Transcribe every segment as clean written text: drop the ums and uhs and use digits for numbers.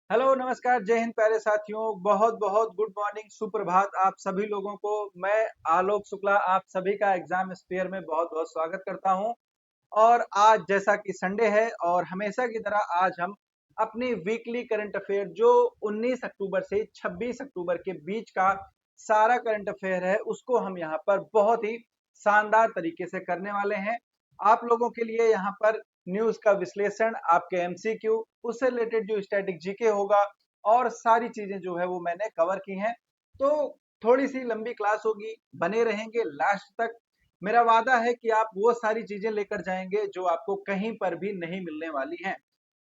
Hello नमस्कार जय हिंद प्यारे साथियों। बहुत बहुत गुड मॉर्निंग सुप्रभात आप सभी लोगों को। मैं आलोक शुक्ला आप सभी का एग्जाम स्पेयर में बहुत बहुत स्वागत करता हूं। और आज जैसा कि संडे है और हमेशा की तरह आज हम अपनी वीकली करंट अफेयर जो 19 अक्टूबर से 26 अक्टूबर के बीच का सारा करंट अफेयर है उसको हम यहाँ पर बहुत ही शानदार तरीके से करने वाले हैं। आप लोगों के लिए यहाँ पर न्यूज का विश्लेषण, आपके एमसीक्यू, उससे रिलेटेड जो स्टैटिक जीके होगा और सारी चीजें जो है वो मैंने कवर की हैं। तो थोड़ी सी लंबी क्लास होगी, बने रहेंगे लास्ट तक। मेरा वादा है कि आप वो सारी चीजें लेकर जाएंगे जो आपको कहीं पर भी नहीं मिलने वाली हैं।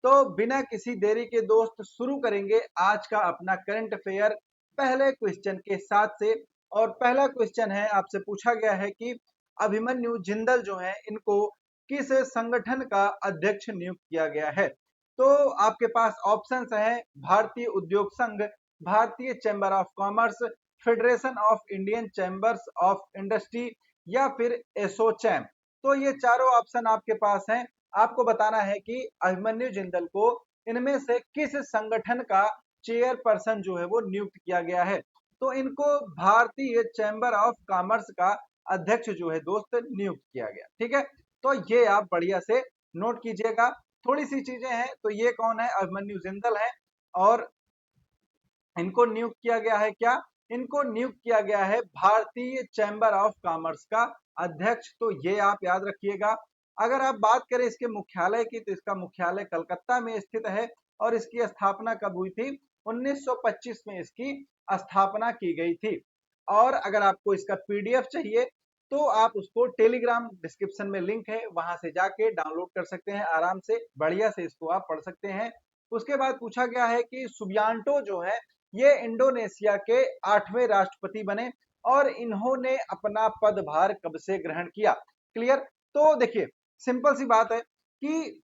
तो बिना किसी देरी के दोस्त शुरू करेंगे आज का अपना करंट अफेयर पहले क्वेश्चन के साथ से। और पहला क्वेश्चन है, आपसे पूछा गया है कि अभिमन्यु जिंदल जो है इनको किस संगठन का अध्यक्ष नियुक्त किया गया है। तो आपके पास ऑप्शंस हैं भारतीय उद्योग संघ, भारतीय chamber of commerce, federation of Indian chambers of industry या फिर एसोचैम। तो ये चारों ऑप्शन आपके पास हैं। आपको बताना है कि अभिमन्यु जिंदल को इनमें से किस संगठन का चेयरपर्सन जो है वो नियुक्त किया गया है। तो इनको भारतीय चैम्बर ऑफ कॉमर्स का अध्यक्ष जो है दोस्त नियुक्त किया गया। ठीक है, तो ये आप बढ़िया से नोट कीजिएगा। थोड़ी सी चीजें हैं, तो ये कौन है, अभिमन्यु जिंदल है। और इनको नियुक्त किया गया है क्या, इनको नियुक्त किया गया है भारतीय चैम्बर ऑफ कॉमर्स का अध्यक्ष। तो ये आप याद रखिएगा। अगर आप बात करें इसके मुख्यालय की, तो इसका मुख्यालय कलकत्ता में स्थित है और इसकी स्थापना कब हुई थी, 1925 में इसकी स्थापना की गई थी। और अगर आपको इसका पीडीएफ चाहिए तो आप उसको टेलीग्राम डिस्क्रिप्शन में लिंक है, वहां से जाके डाउनलोड कर सकते हैं, आराम से बढ़िया से इसको आप पढ़ सकते हैं। उसके बाद पूछा गया है कि सुबियांटो जो है ये इंडोनेशिया के 8वें राष्ट्रपति बने और इन्होंने अपना पदभार कब से ग्रहण किया। क्लियर। तो देखिए सिंपल सी बात है कि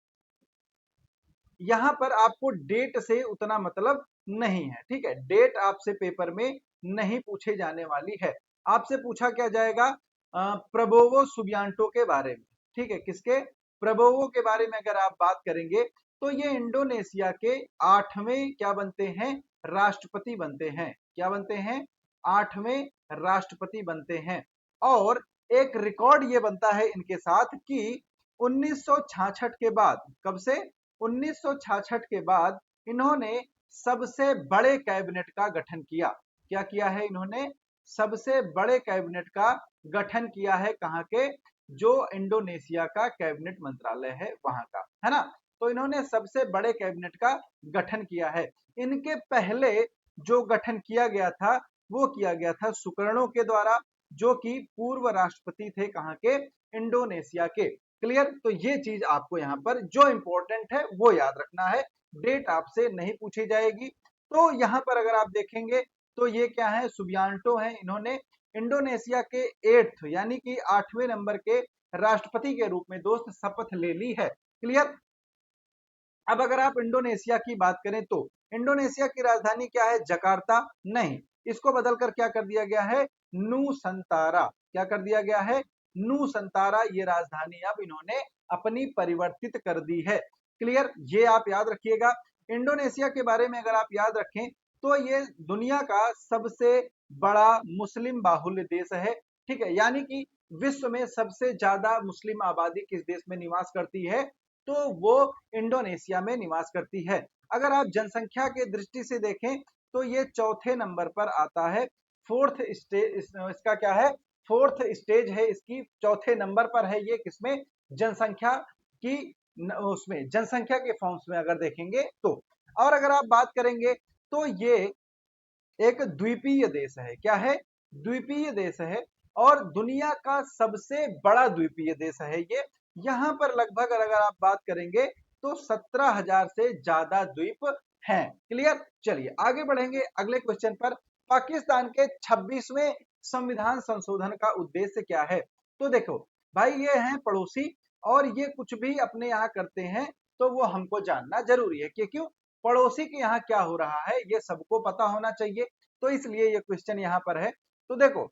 यहां पर आपको डेट से उतना मतलब नहीं है। ठीक है, डेट आपसे पेपर में नहीं पूछे जाने वाली है। आपसे पूछा क्या जाएगा, प्रबोवो सुबियांटो के बारे में। ठीक है, किसके, प्रबोवो के बारे में अगर आप बात करेंगे तो ये इंडोनेशिया के 8वें क्या बनते हैं, राष्ट्रपति बनते हैं। क्या बनते हैं, 8वें राष्ट्रपति बनते हैं। और एक रिकॉर्ड ये बनता है इनके साथ कि 1966 के बाद, कब से, 1966 के बाद इन्होंने सबसे बड़े कैबिनेट का गठन किया। क्या किया है इन्होंने, सबसे बड़े कैबिनेट का गठन किया है। कहां के, जो इंडोनेशिया का कैबिनेट मंत्रालय है वहां का, है ना। तो इन्होंने सबसे बड़े कैबिनेट का गठन किया है। इनके पहले जो गठन किया गया था वो किया गया था सुकर्णो के द्वारा, जो कि पूर्व राष्ट्रपति थे कहां के, इंडोनेशिया के। क्लियर। तो ये चीज आपको यहाँ पर जो इंपॉर्टेंट है वो याद रखना है, डेट आपसे नहीं पूछी जाएगी। तो यहाँ पर अगर आप देखेंगे तो ये क्या है, सुबियांटो है, इन्होंने इंडोनेशिया के 8th यानी कि 8वें नंबर के राष्ट्रपति के रूप में दोस्त शपथ ले ली है। क्लियर। अब अगर आप इंडोनेशिया की बात करें तो इंडोनेशिया की राजधानी क्या है, जकार्ता नहीं, इसको बदलकर क्या कर दिया गया है, नूसंतारा। क्या कर दिया गया है, नूसंतारा, ये राजधानी अब इन्होंने अपनी परिवर्तित कर दी है। क्लियर, ये आप याद रखिएगा। इंडोनेशिया के बारे में अगर आप याद रखें तो ये दुनिया का सबसे बड़ा मुस्लिम बाहुल्य देश है। ठीक है, यानी कि विश्व में सबसे ज्यादा मुस्लिम आबादी किस देश में निवास करती है, तो वो इंडोनेशिया में निवास करती है। अगर आप जनसंख्या के दृष्टि से देखें तो ये चौथे नंबर पर आता है। फोर्थ स्टेज इसका क्या है, फोर्थ स्टेज है इसकी, चौथे नंबर पर है ये, किसमें, जनसंख्या की, उसमें जनसंख्या के फॉर्म्स में अगर देखेंगे तो। और अगर आप बात करेंगे तो ये एक द्वीपीय देश है। क्या है, द्वीपीय देश है और दुनिया का सबसे बड़ा द्वीपीय देश है ये। यहाँ पर लगभग अगर आप बात करेंगे तो 17,000 से ज्यादा द्वीप हैं। क्लियर। चलिए आगे बढ़ेंगे अगले क्वेश्चन पर। पाकिस्तान के 26वें संविधान संशोधन का उद्देश्य क्या है। तो देखो भाई, ये हैं पड़ोसी और ये कुछ भी अपने यहाँ करते हैं तो वो हमको जानना जरूरी है कि क्यों, पड़ोसी के यहाँ क्या हो रहा है ये सबको पता होना चाहिए। तो इसलिए ये क्वेश्चन यहाँ पर है। तो देखो,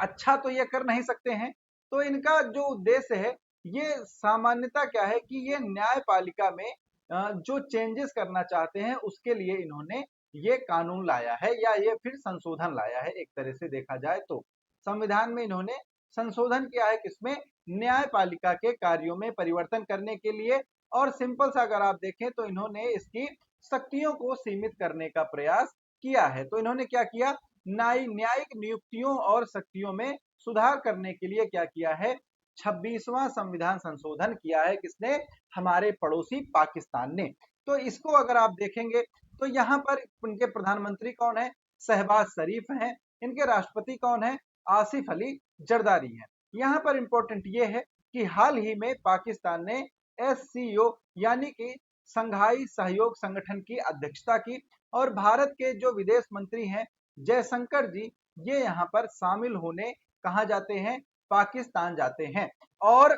अच्छा तो ये कर नहीं सकते हैं, तो इनका जो उद्देश्य है ये सामान्यता क्या है कि ये न्यायपालिका में जो चेंजेस करना चाहते हैं उसके लिए इन्होंने ये कानून लाया है या ये फिर संशोधन लाया है। एक तरह से देखा जाए तो संविधान में इन्होंने संशोधन किया है, किसमें, न्यायपालिका के कार्यों में परिवर्तन करने के लिए। और सिंपल सा अगर आप देखें तो इन्होंने इसकी शक्तियों को सीमित करने का प्रयास किया है। तो इन्होंने क्या किया, न्यायिक नियुक्तियों और शक्तियों में सुधार करने के लिए क्या किया है, 26वां संविधान संशोधन किया है। किसने, हमारे पड़ोसी पाकिस्तान ने। तो इसको अगर आप देखेंगे तो यहाँ पर उनके प्रधानमंत्री कौन है, शहबाज शरीफ हैं। इनके राष्ट्रपति कौन है, आसिफ अली जरदारी हैं। यहाँ पर इंपॉर्टेंट ये है कि हाल ही में पाकिस्तान ने SCO यानी कि संघाई सहयोग संगठन की अध्यक्षता की और भारत के जो विदेश मंत्री हैं जयशंकर जी, ये यहाँ पर शामिल होने कहा जाते हैं, पाकिस्तान जाते हैं। और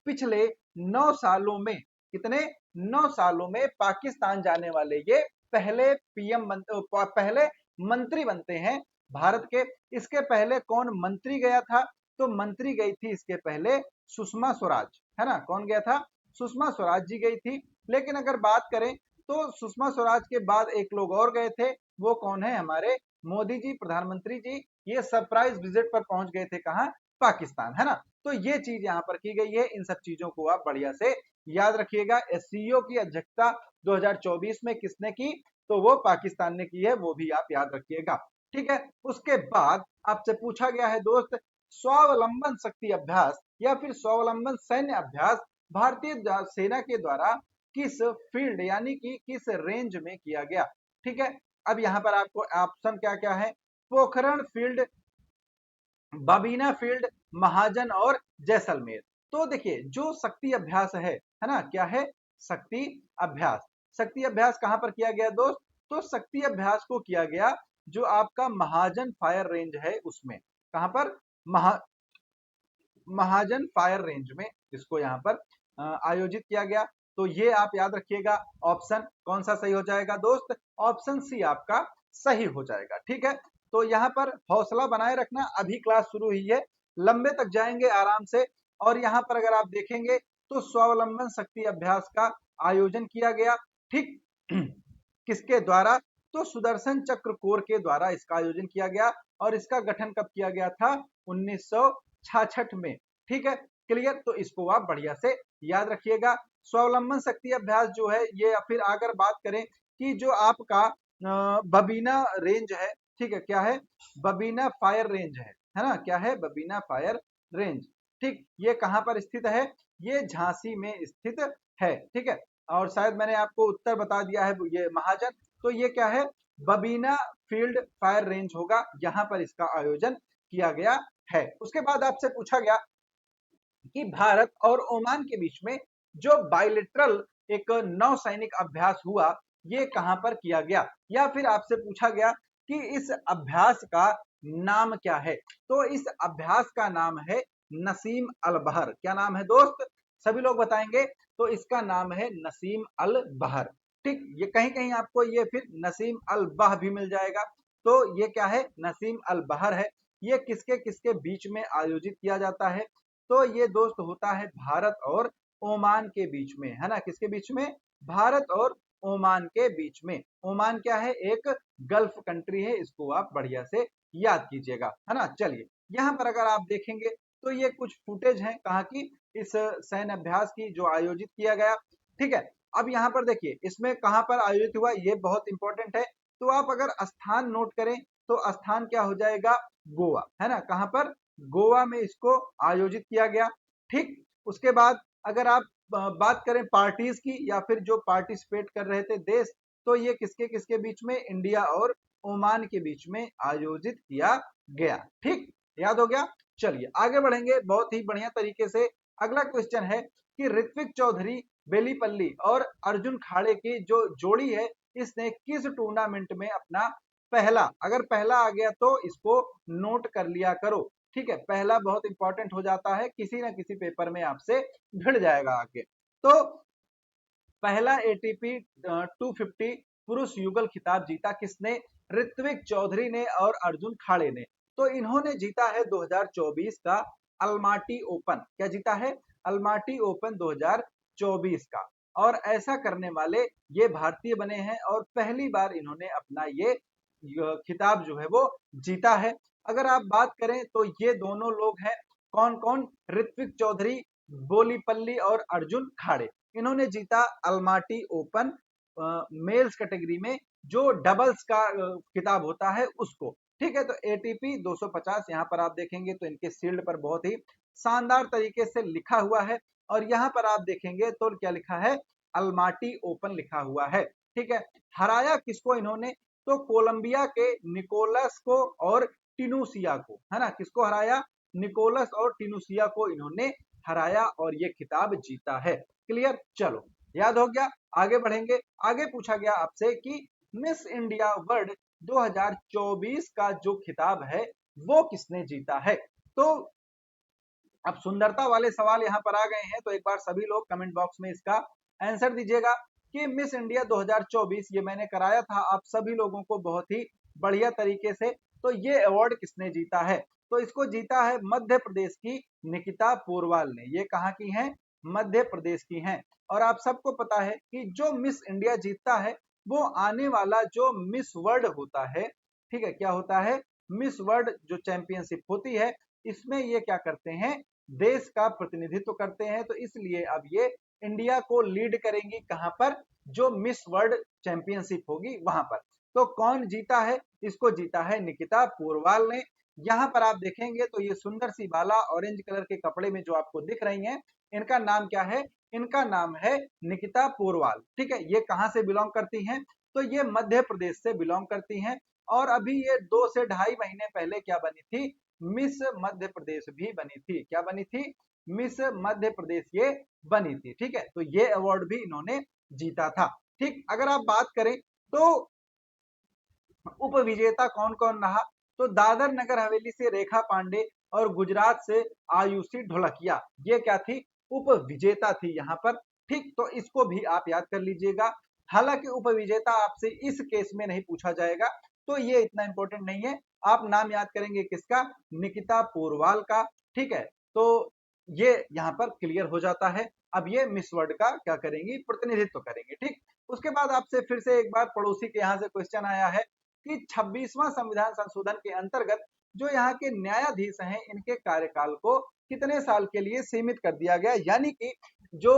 पिछले 9 सालों में, कितने, 9 सालों में पाकिस्तान जाने वाले ये पहले पहले मंत्री बनते हैं भारत के। इसके पहले कौन मंत्री गया था, तो मंत्री गई थी इसके पहले सुषमा स्वराज, है ना। कौन गया था, सुषमा स्वराज जी गई थी। लेकिन अगर बात करें तो सुषमा स्वराज के बाद एक लोग और गए थे, वो कौन है, हमारे मोदी जी, प्रधानमंत्री जी। ये सरप्राइज विजिट पर पहुंच गए थे, कहां, पाकिस्तान, है ना। तो ये चीज यहाँ पर की गई है। इन सब चीजों को आप बढ़िया से याद रखिएगा। SCO की अध्यक्षता 2024 में किसने की, तो वो पाकिस्तान ने की है, वो भी आप याद रखिएगा। ठीक है। उसके बाद आपसे पूछा गया है दोस्त, स्वावलंबन शक्ति अभ्यास या फिर स्वावलंबन सैन्य अभ्यास भारतीय सेना के द्वारा किस फील्ड यानी कि किस रेंज में किया गया। ठीक है। अब यहाँ पर आपको ऑप्शन क्या क्या है, पोखरण फील्ड, बबीना फील्ड, महाजन और जैसलमेर। तो देखिए जो शक्ति अभ्यास है ना, क्या है, शक्ति अभ्यास। शक्ति अभ्यास कहां पर किया गया दोस्त, तो शक्ति अभ्यास को किया गया जो आपका महाजन फायर रेंज है उसमें। कहां पर, महाजन फायर रेंज में इसको यहाँ पर आयोजित किया गया। तो ये आप याद रखिएगा। ऑप्शन कौन सा सही हो जाएगा दोस्त, ऑप्शन सी आपका सही हो जाएगा। ठीक है। तो यहाँ पर हौसला बनाए रखना, अभी क्लास शुरू हुई है, लंबे तक जाएंगे आराम से। और यहाँ पर अगर आप देखेंगे तो स्वावलंबन शक्ति अभ्यास का आयोजन किया गया। ठीक किसके द्वारा, तो सुदर्शन चक्र कोर के द्वारा इसका आयोजन किया गया। और इसका गठन कब किया गया था, 1966 में। ठीक है, क्लियर। तो इसको आप बढ़िया से याद रखिएगा। स्वावलंबन शक्ति अभ्यास जो है ये, फिर अगर बात करें कि जो आपका बबीना रेंज है, ठीक है, क्या है, बबीना फायर रेंज है ना, क्या है, बबीना फायर रेंज। ठीक, ये कहां पर स्थित है, ये झांसी में स्थित है। ठीक है। और शायद मैंने आपको उत्तर बता दिया है, ये महाजन। तो ये क्या है, बबीना फील्ड फायर रेंज होगा, यहाँ पर इसका आयोजन किया गया है। उसके बाद आपसे पूछा गया कि भारत और ओमान के बीच में जो बायलेटरल एक नौसैनिक अभ्यास हुआ, ये कहां पर किया गया। या फिर आपसे पूछा गया कि इस अभ्यास का नाम क्या है, तो इस अभ्यास का नाम है नसीम अल बहर। क्या नाम है दोस्त, सभी लोग बताएंगे। तो इसका नाम है नसीम अल बहर। ठीक, ये कहीं कहीं आपको ये फिर नसीम अल बह भी मिल जाएगा। तो ये क्या है, नसीम अल बहर है। ये किसके किसके बीच में आयोजित किया जाता है, तो ये दोस्त होता है भारत और ओमान के बीच में, है ना। किसके बीच में, भारत और ओमान के बीच में। ओमान क्या है, एक गल्फ कंट्री है, इसको आप बढ़िया से याद कीजिएगा, है ना। चलिए, यहाँ पर अगर आप देखेंगे तो ये कुछ फुटेज है कहाँ की, इस सैन्य अभ्यास की जो आयोजित किया गया। ठीक है। अब यहाँ पर देखिए इसमें कहाँ पर आयोजित हुआ, ये बहुत इंपॉर्टेंट है। तो आप अगर स्थान नोट करें तो स्थान क्या हो जाएगा, गोवा, है ना। कहाँ पर, गोवा में इसको आयोजित किया गया। ठीक, उसके बाद अगर आप बात करें पार्टीज की या फिर जो पार्टिसिपेट कर रहे थे देश, तो ये किसके किसके बीच में, इंडिया और ओमान के बीच में आयोजित किया गया। ठीक, याद हो गया। चलिए आगे बढ़ेंगे बहुत ही बढ़िया तरीके से। अगला क्वेश्चन है कि ऋत्विक चौधरी बेलीपल्ली और अर्जुन खाड़े की जो जोड़ी है, इसने किस टूर्नामेंट में अपना पहला, अगर पहला आ गया तो इसको नोट कर लिया करो। ठीक है, पहला बहुत इंपॉर्टेंट हो जाता है, किसी ना किसी पेपर में आपसे भिड़ जाएगा आगे। तो पहला ATP 250 पुरुष युगल खिताब जीता किसने, ऋत्विक चौधरी ने और अर्जुन खाड़े ने। तो इन्होंने जीता है 2024 का अलमाटी ओपन। क्या जीता है, अलमाटी ओपन 2024 का। और ऐसा करने वाले ये भारतीय बने हैं और पहली बार इन्होंने अपना ये खिताब जो है वो जीता है। अगर आप बात करें तो ये दोनों लोग हैं कौन कौन, ऋत्विक चौधरी, बोलीपल्ली और अर्जुन खाड़े। इन्होंने जीता अल्माटी ओपन मेल्स कैटेगरी में, जो डबल्स का खिताब होता है उसको। ठीक है, तो एटीपी 250 यहाँ पर आप देखेंगे तो इनके शील्ड पर बहुत ही शानदार तरीके से लिखा हुआ है, और यहाँ पर आप देखेंगे तो क्या लिखा है, अल्माटी ओपन लिखा हुआ है। ठीक है, हराया किसको इन्होंने, तो कोलंबिया के निकोलस को और टिनुसिया को, है ना, किसको हराया, निकोलस और टिनुसिया को इन्होंने हराया और ये खिताब जीता है। क्लियर, चलो याद हो गया, आगे बढ़ेंगे। आगे पूछा गया आपसे कि मिस इंडिया वर्ल्ड 2024 का जो खिताब है वो किसने जीता है। तो अब सुंदरता वाले सवाल यहाँ पर आ गए हैं, तो एक बार सभी लोग कमेंट बॉक्स में इसका आंसर दीजिएगा कि मिस इंडिया 2024 ये मैंने कराया था आप सभी लोगों को बहुत ही बढ़िया तरीके से। तो ये अवार्ड किसने जीता है, तो इसको जीता है मध्य प्रदेश की निकिता पोरवाल ने। ये कहाँ की हैं, मध्य प्रदेश की हैं। और आप सबको पता है कि जो मिस इंडिया जीतता है वो आने वाला जो मिस वर्ल्ड होता है, ठीक है, क्या होता है, मिस वर्ल्ड जो चैंपियनशिप होती है इसमें ये क्या करते हैं, देश का प्रतिनिधित्व करते हैं। तो इसलिए अब ये इंडिया को लीड करेंगी कहां पर, जो मिस वर्ल्ड चैंपियनशिप होगी वहां पर। तो कौन जीता है, इसको जीता है निकिता पोरवाल ने। यहां पर आप देखेंगे तो ये सुंदर सी बाला ऑरेंज कलर के कपड़े में जो आपको दिख रही हैं, इनका नाम क्या है, इनका नाम है निकिता पोरवाल। ठीक है, ये कहां से बिलोंग करती हैं, तो ये मध्य प्रदेश से बिलोंग करती हैं। और अभी ये 2 से ढाई महीने पहले क्या बनी थी, मिस मध्य प्रदेश भी बनी थी। क्या बनी थी, मिस मध्य प्रदेश ये बनी थी। ठीक है, तो ये अवार्ड भी इन्होंने जीता था। ठीक, अगर आप बात करें तो उप विजेता कौन कौन रहा, तो दादर नगर हवेली से रेखा पांडे और गुजरात से आयुषी ढोलकिया, ये क्या थी, उप विजेता थी यहाँ पर। ठीक, तो इसको भी आप याद कर लीजिएगा। हालांकि उप विजेता आपसे इस केस में नहीं पूछा जाएगा, तो ये इतना इंपॉर्टेंट नहीं है। आप नाम याद करेंगे किसका, निकिता पोरवाल का। ठीक है, तो ये यहाँ पर क्लियर हो जाता है। अब ये मिस वर्ल्ड का क्या करेंगी, प्रतिनिधित्व करेंगे। ठीक, उसके बाद आपसे फिर से एक बार पड़ोसी के यहाँ से क्वेश्चन आया है कि 26वां संविधान संशोधन के अंतर्गत जो यहाँ के न्यायाधीश हैं इनके कार्यकाल को कितने साल के लिए सीमित कर दिया गया, यानी कि जो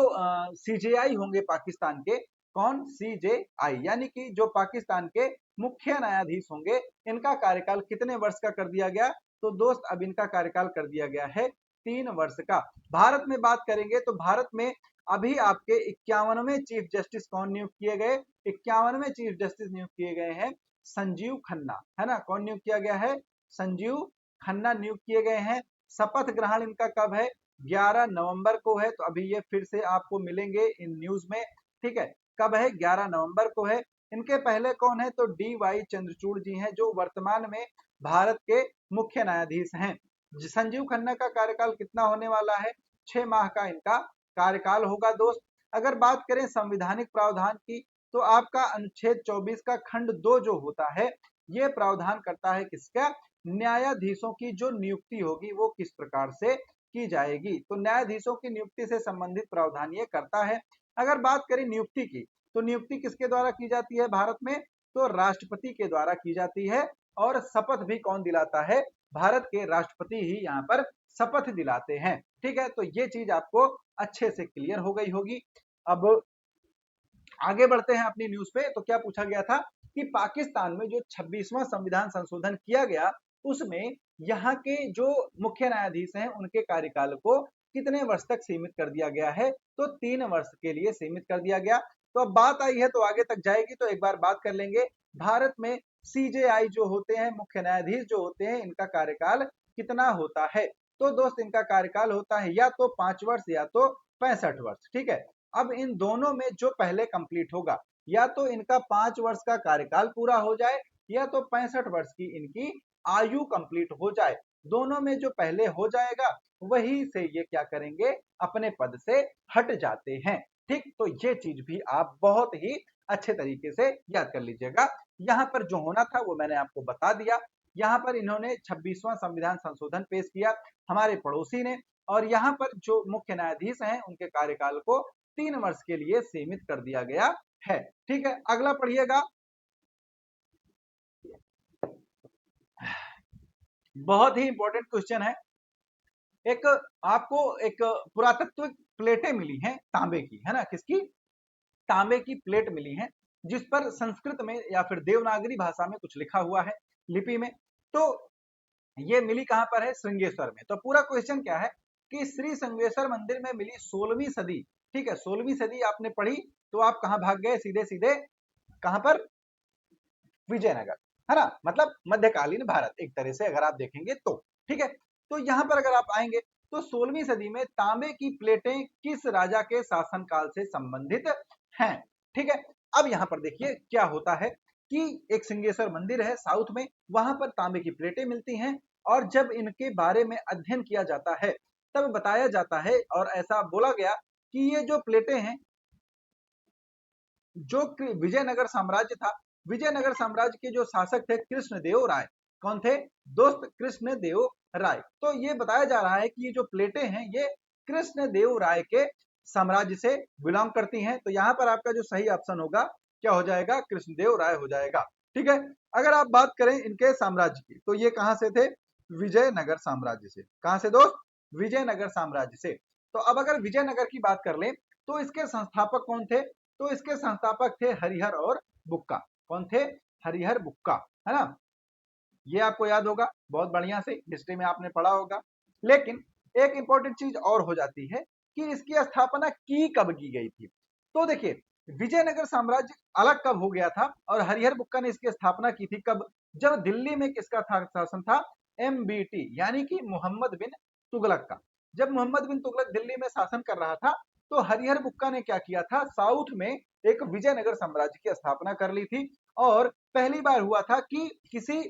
सीजेआई होंगे पाकिस्तान के, कौन, सीजेआई, यानी कि जो पाकिस्तान के मुख्य न्यायाधीश होंगे, इनका कार्यकाल कितने वर्ष का कर दिया गया, तो दोस्त अब इनका कार्यकाल कर दिया गया है 3 वर्ष का। भारत में बात करेंगे तो भारत में अभी आपके 51वें चीफ जस्टिस कौन नियुक्त किए गए, 51वें चीफ जस्टिस नियुक्त किए गए हैं संजीव खन्ना, है ना, कौन नियुक्त किया गया है, संजीव खन्ना नियुक्त किए गए हैं। शपथ ग्रहण इनका कब है, 11 नवंबर को है। तो अभी ये फिर से आपको मिलेंगे इन न्यूज में। ठीक है, कब है, 11 नवंबर को है। इनके पहले कौन है, तो डी वाई चंद्रचूड़ जी हैं जो वर्तमान में भारत के मुख्य न्यायाधीश हैं। संजीव खन्ना का कार्यकाल कितना होने वाला है, 6 माह का इनका कार्यकाल होगा दोस्त। अगर बात करें संविधानिक प्रावधान की, तो आपका अनुच्छेद 24 का खंड 2 जो होता है, ये प्रावधान करता है किसका, न्यायाधीशों की जो नियुक्ति होगी वो किस प्रकार से की जाएगी। तो न्यायाधीशों की नियुक्ति से संबंधित प्रावधान ये करता है। अगर बात करें नियुक्ति की, तो नियुक्ति किसके द्वारा की जाती है भारत में, तो राष्ट्रपति के द्वारा की जाती है। और शपथ भी कौन दिलाता है, भारत के राष्ट्रपति ही यहाँ पर शपथ दिलाते हैं। ठीक है, तो ये चीज आपको अच्छे से क्लियर हो गई होगी। अब आगे बढ़ते हैं अपनी न्यूज पे। तो क्या पूछा गया था कि पाकिस्तान में जो 26वां संविधान संशोधन किया गया उसमें यहाँ के जो मुख्य न्यायाधीश हैं उनके कार्यकाल को कितने वर्ष तक सीमित कर दिया गया है, तो 3 वर्ष के लिए सीमित कर दिया गया। तो अब बात आई है तो आगे तक जाएगी, तो एक बार बात कर लेंगे भारत में सीजेआई जो होते हैं, मुख्य न्यायाधीश जो होते हैं, इनका कार्यकाल कितना होता है। तो दोस्त इनका कार्यकाल होता है या तो 5 वर्ष या तो 65 वर्ष। ठीक है, अब इन दोनों में जो पहले कंप्लीट होगा, या तो इनका 5 वर्ष का कार्यकाल पूरा हो जाए या तो 65 वर्ष की इनकी आयु कंप्लीट हो जाए। दोनों में जो पहले हो जाएगा वही से ये क्या करेंगे, अपने पद से हट जाते हैं। ठीक, तो ये चीज भी आप बहुत ही अच्छे तरीके से याद कर लीजिएगा। यहाँ पर जो होना था वो मैंने आपको बता दिया। यहाँ पर इन्होंने 26वां संविधान संशोधन पेश किया हमारे पड़ोसी ने, और यहाँ पर जो मुख्य न्यायाधीश हैं उनके कार्यकाल को 3 वर्ष के लिए सीमित कर दिया गया है। ठीक है, अगला पढ़िएगा। बहुत ही इंपॉर्टेंट क्वेश्चन है। एक आपको एक पुरातत्विक प्लेटें मिली हैं तांबे की, है ना, किसकी? तांबे की प्लेट मिली है जिस पर संस्कृत में या फिर देवनागरी भाषा में कुछ लिखा हुआ है लिपि में। तो ये मिली कहां पर है? श्रृंगेश्वर में। तो पूरा क्वेश्चन क्या है कि श्री श्रृंगेश्वर मंदिर में मिली 16वीं सदी। ठीक है, 16वीं सदी आपने पढ़ी तो आप कहां भाग गए? सीधे सीधे कहां पर? विजयनगर, है ना, मतलब मध्यकालीन भारत एक तरह से अगर आप देखेंगे तो। ठीक है, तो यहां पर अगर आप आएंगे तो 16वीं सदी में तांबे की प्लेटें किस राजा के शासनकाल से संबंधित हैं? ठीक है, अब यहां पर देखिए क्या होता है कि एक सिंहेश्वर मंदिर है साउथ में, वहां पर तांबे की प्लेटें मिलती हैं और जब इनके बारे में अध्ययन किया जाता है तब बताया जाता है और ऐसा बोला गया कि ये जो प्लेटें हैं, जो विजयनगर साम्राज्य था, विजयनगर साम्राज्य के जो शासक थे कृष्णदेव राय। कौन थे दोस्त? कृष्णदेव राय। तो ये बताया जा रहा है कि ये जो प्लेटें हैं ये कृष्णदेव राय के साम्राज्य से बिलोंग करती हैं। तो यहाँ पर आपका जो सही ऑप्शन होगा क्या हो जाएगा? कृष्णदेव राय हो जाएगा। ठीक है, अगर आप बात करें इनके साम्राज्य की तो ये कहां से थे? विजयनगर साम्राज्य से। कहां से दोस्त? विजयनगर साम्राज्य से। तो अब अगर विजयनगर की बात कर लें तो इसके संस्थापक कौन थे? तो इसके संस्थापक थे हरिहर और बुक्का। कौन थे? हरिहर बुक्का, है ना। ये आपको याद होगा, बहुत बढ़िया से हिस्ट्री में आपने पढ़ा होगा। लेकिन एक इंपॉर्टेंट चीज और हो जाती है कि इसकी स्थापना की कब की गई थी। तो देखिए विजयनगर साम्राज्य अलग कब हो गया था और हरिहर बुक्का ने इसकी स्थापना की थी कब? जब दिल्ली में किसका था शासन था? MBT यानी कि मोहम्मद बिन तुगलक का। जब मोहम्मद बिन तुगलक दिल्ली में शासन कर रहा था तो हरिहर बुक्का ने क्या किया था? साउथ में एक विजयनगर साम्राज्य की स्थापना कर ली थी और पहली बार हुआ था कि किसी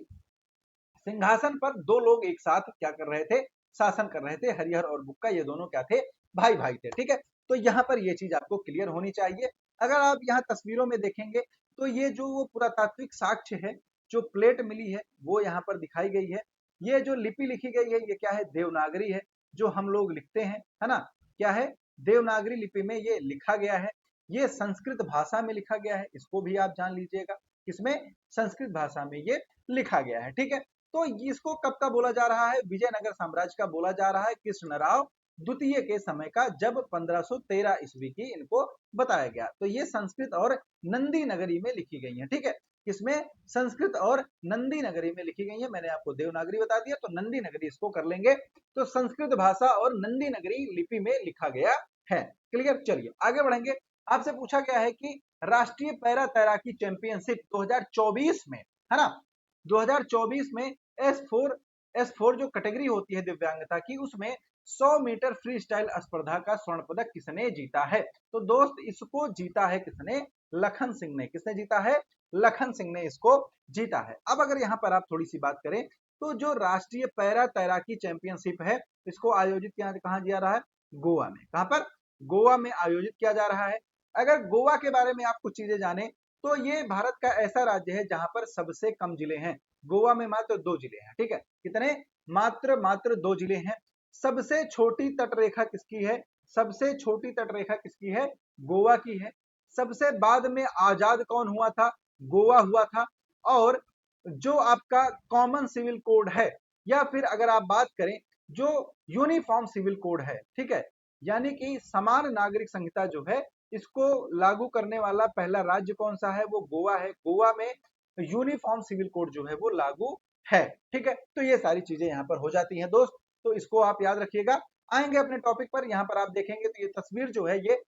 सिंहासन पर दो लोग एक साथ क्या कर रहे थे? शासन कर रहे थे। हरिहर और बुक्का ये दोनों क्या थे? भाई भाई थे। ठीक है, तो यहाँ पर ये चीज आपको क्लियर होनी चाहिए। अगर आप यहाँ तस्वीरों में देखेंगे तो ये जो वो पुरातात्विक साक्ष्य है, जो प्लेट मिली है वो यहाँ पर दिखाई गई है। ये जो लिपि लिखी गई है ये क्या है? देवनागरी है, जो हम लोग लिखते हैं, है ना। क्या है? देवनागरी लिपि में ये लिखा गया है। ये संस्कृत भाषा में लिखा गया है, इसको भी आप जान लीजिएगा। किसमें? संस्कृत भाषा में ये लिखा गया है। ठीक है, तो इसको कब का बोला जा रहा है? विजयनगर साम्राज्य का बोला जा रहा है कृष्णराव द्वितीय के समय का, जब 1513 ईस्वी की इनको बताया गया। तो ये संस्कृत और नंदी नगरी में लिखी गई है। ठीक है, किसमें? संस्कृत और नंदी नगरी में लिखी गई है। मैंने आपको देवनागरी बता दिया तो नंदी नगरी इसको कर लेंगे। तो संस्कृत भाषा और नंदी नगरी लिपि में लिखा गया है। क्लियर? चलिए आगे बढ़ेंगे। आपसे पूछा गया है कि राष्ट्रीय पैरा तैराकी चैंपियनशिप 2024 में, है ना, 2024 में S4 जो कैटेगरी होती है दिव्यांगता की, उसमें 100 मीटर फ्री स्टाइल स्पर्धा का स्वर्ण पदक किसने जीता है? तो दोस्त इसको जीता है किसने? लखन सिंह ने। किसने जीता है? लखन सिंह ने इसको जीता है। अब अगर यहाँ पर आप थोड़ी सी बात करें तो जो राष्ट्रीय पैरा तैराकी चैंपियनशिप है इसको आयोजित कहाँ किया जा रहा है? गोवा में। कहां पर? गोवा में आयोजित किया जा रहा है। अगर गोवा के बारे में आप कुछ चीजें जाने तो ये भारत का ऐसा राज्य है जहां पर सबसे कम जिले हैं। गोवा में मात्र 2 जिले हैं। ठीक है, कितने? मात्र 2 जिले हैं। सबसे छोटी तटरेखा किसकी है? सबसे छोटी तटरेखा किसकी है? गोवा की है। सबसे बाद में आजाद कौन हुआ था? गोवा हुआ था। और जो आपका कॉमन सिविल कोड है या फिर अगर आप बात करें जो यूनिफॉर्म सिविल कोड है, ठीक है, यानी कि समान नागरिक संहिता जो है इसको लागू करने वाला पहला राज्य कौन सा है? वो गोवा है। गोवा में यूनिफॉर्म सिविल कोड जो है वो लागू है। ठीक है, तो ये सारी चीजें यहाँ पर हो जाती हैं दोस्त, तो इसको आप याद रखिएगा। आएंगे अपने टॉपिक पर। यहाँ पर आप देखेंगे तो ये तस्वीर जो है ये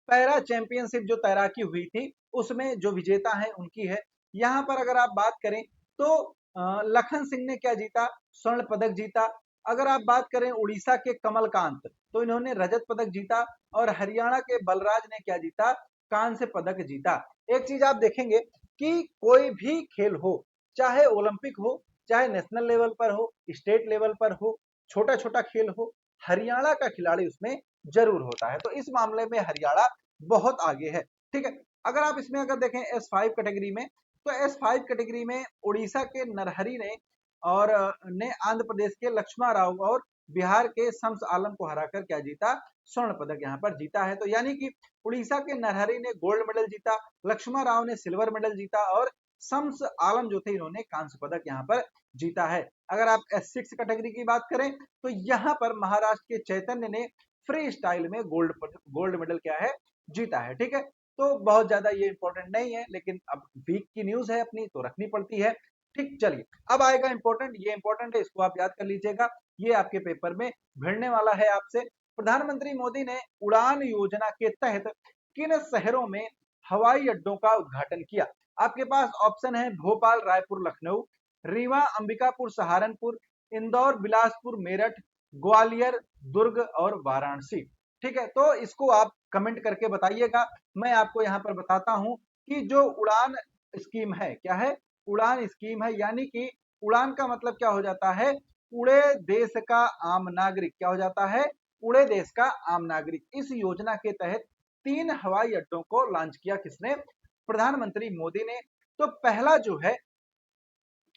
पैरा चैंपियनशिप जो तैराकी हुई थी उसमें जो विजेता है उनकी है। यहाँ पर अगर आप बात करें तो लखन सिंह ने क्या जीता? स्वर्ण पदक जीता। अगर आप बात करें उड़ीसा के कमलकांत तो इन्होंने रजत पदक जीता और हरियाणा के बलराज ने क्या जीता? कांस्य पदक जीता। एक चीज आप देखेंगे कि कोई भी खेल हो, चाहे ओलंपिक हो, चाहे नेशनल लेवल पर हो, स्टेट लेवल पर हो, छोटा छोटा खेल हो, हरियाणा का खिलाड़ी उसमें जरूर होता है। तो इस मामले में हरियाणा बहुत आगे है। ठीक है, अगर आप इसमें अगर देखें S5 कैटेगरी में तो S5 कैटेगरी में उड़ीसा के नरहरी ने और ने आंध्र प्रदेश के लक्ष्मण राव और बिहार के शम्स आलम को हराकर क्या जीता, स्वर्ण पदक यहाँ पर जीता है। तो यानी कि उड़ीसा के नरहरी ने गोल्ड मेडल जीता, लक्ष्मण राव ने सिल्वर मेडल जीता और शम्स आलम जो थे इन्होंने कांस्य पदक यहाँ पर जीता है। अगर आप S6 कैटेगरी की बात करें तो यहाँ पर महाराष्ट्र के चैतन्य ने फ्री स्टाइल में गोल्ड मेडल क्या है, जीता है। ठीक है, तो बहुत ज्यादा ये इंपॉर्टेंट नहीं है, लेकिन अब वीक की न्यूज है अपनी तो रखनी पड़ती है। ठीक, चलिए अब आएगा इंपॉर्टेंट, ये इंपॉर्टेंट है, इसको आप याद कर लीजिएगा, ये आपके पेपर में भिड़ने वाला है आपसे। प्रधानमंत्री मोदी ने उड़ान योजना के तहत किन शहरों में हवाई अड्डों का उद्घाटन किया? आपके पास ऑप्शन है भोपाल, रायपुर, लखनऊ, रीवा, अंबिकापुर, सहारनपुर, इंदौर, बिलासपुर, मेरठ, ग्वालियर, दुर्ग और वाराणसी। ठीक है, तो इसको आप कमेंट करके बताइएगा। मैं आपको यहाँ पर बताता हूं कि जो उड़ान स्कीम है, क्या है, उड़ान स्कीम है, यानी कि उड़ान का मतलब क्या हो जाता है, उड़े देश का आम नागरिक, क्या हो जाता है, उड़े देश का आम नागरिक। इस योजना के तहत 3 हवाई अड्डों को लॉन्च किया किसने, प्रधानमंत्री मोदी ने। तो पहला जो है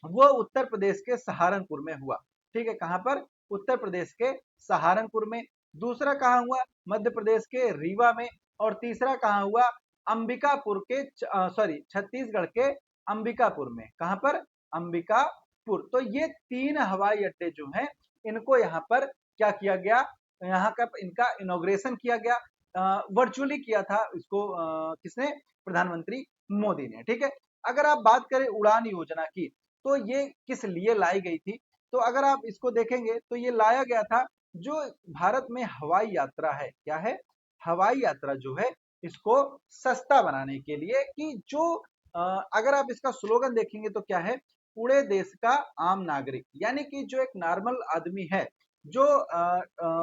वो उत्तर प्रदेश के सहारनपुर में हुआ। ठीक है, कहां पर, उत्तर प्रदेश के सहारनपुर में। दूसरा कहां हुआ, मध्य प्रदेश के रीवा में। और तीसरा कहां हुआ, अंबिकापुर के सॉरी छत्तीसगढ़ के अंबिकापुर में। कहां पर, अंबिकापुर। तो ये 3 हवाई अड्डे जो हैं इनको यहाँ पर क्या किया गया, यहाँ का इनका इनॉग्रेशन किया गया, वर्चुअली किया था इसको, किसने, प्रधानमंत्री मोदी ने। ठीक है, अगर आप बात करें उड़ान योजना की तो ये किस लिए लाई गई थी, तो अगर आप इसको देखेंगे तो ये लाया गया था जो भारत में हवाई यात्रा है, क्या है, हवाई यात्रा जो है इसको सस्ता बनाने के लिए, कि जो अगर आप इसका स्लोगन देखेंगे तो क्या है, उड़े देश का आम नागरिक, यानी कि जो एक नॉर्मल आदमी है जो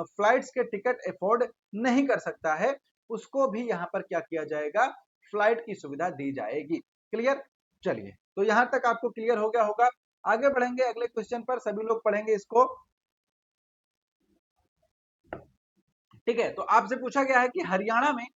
फ्लाइट्स के टिकट अफोर्ड नहीं कर सकता है, उसको भी यहाँ पर क्या किया जाएगा, फ्लाइट की सुविधा दी जाएगी। क्लियर, चलिए तो यहां तक आपको क्लियर हो गया होगा। आगे बढ़ेंगे अगले क्वेश्चन पर, सभी लोग पढ़ेंगे इसको। ठीक है, तो आपसे पूछा गया है कि हरियाणा में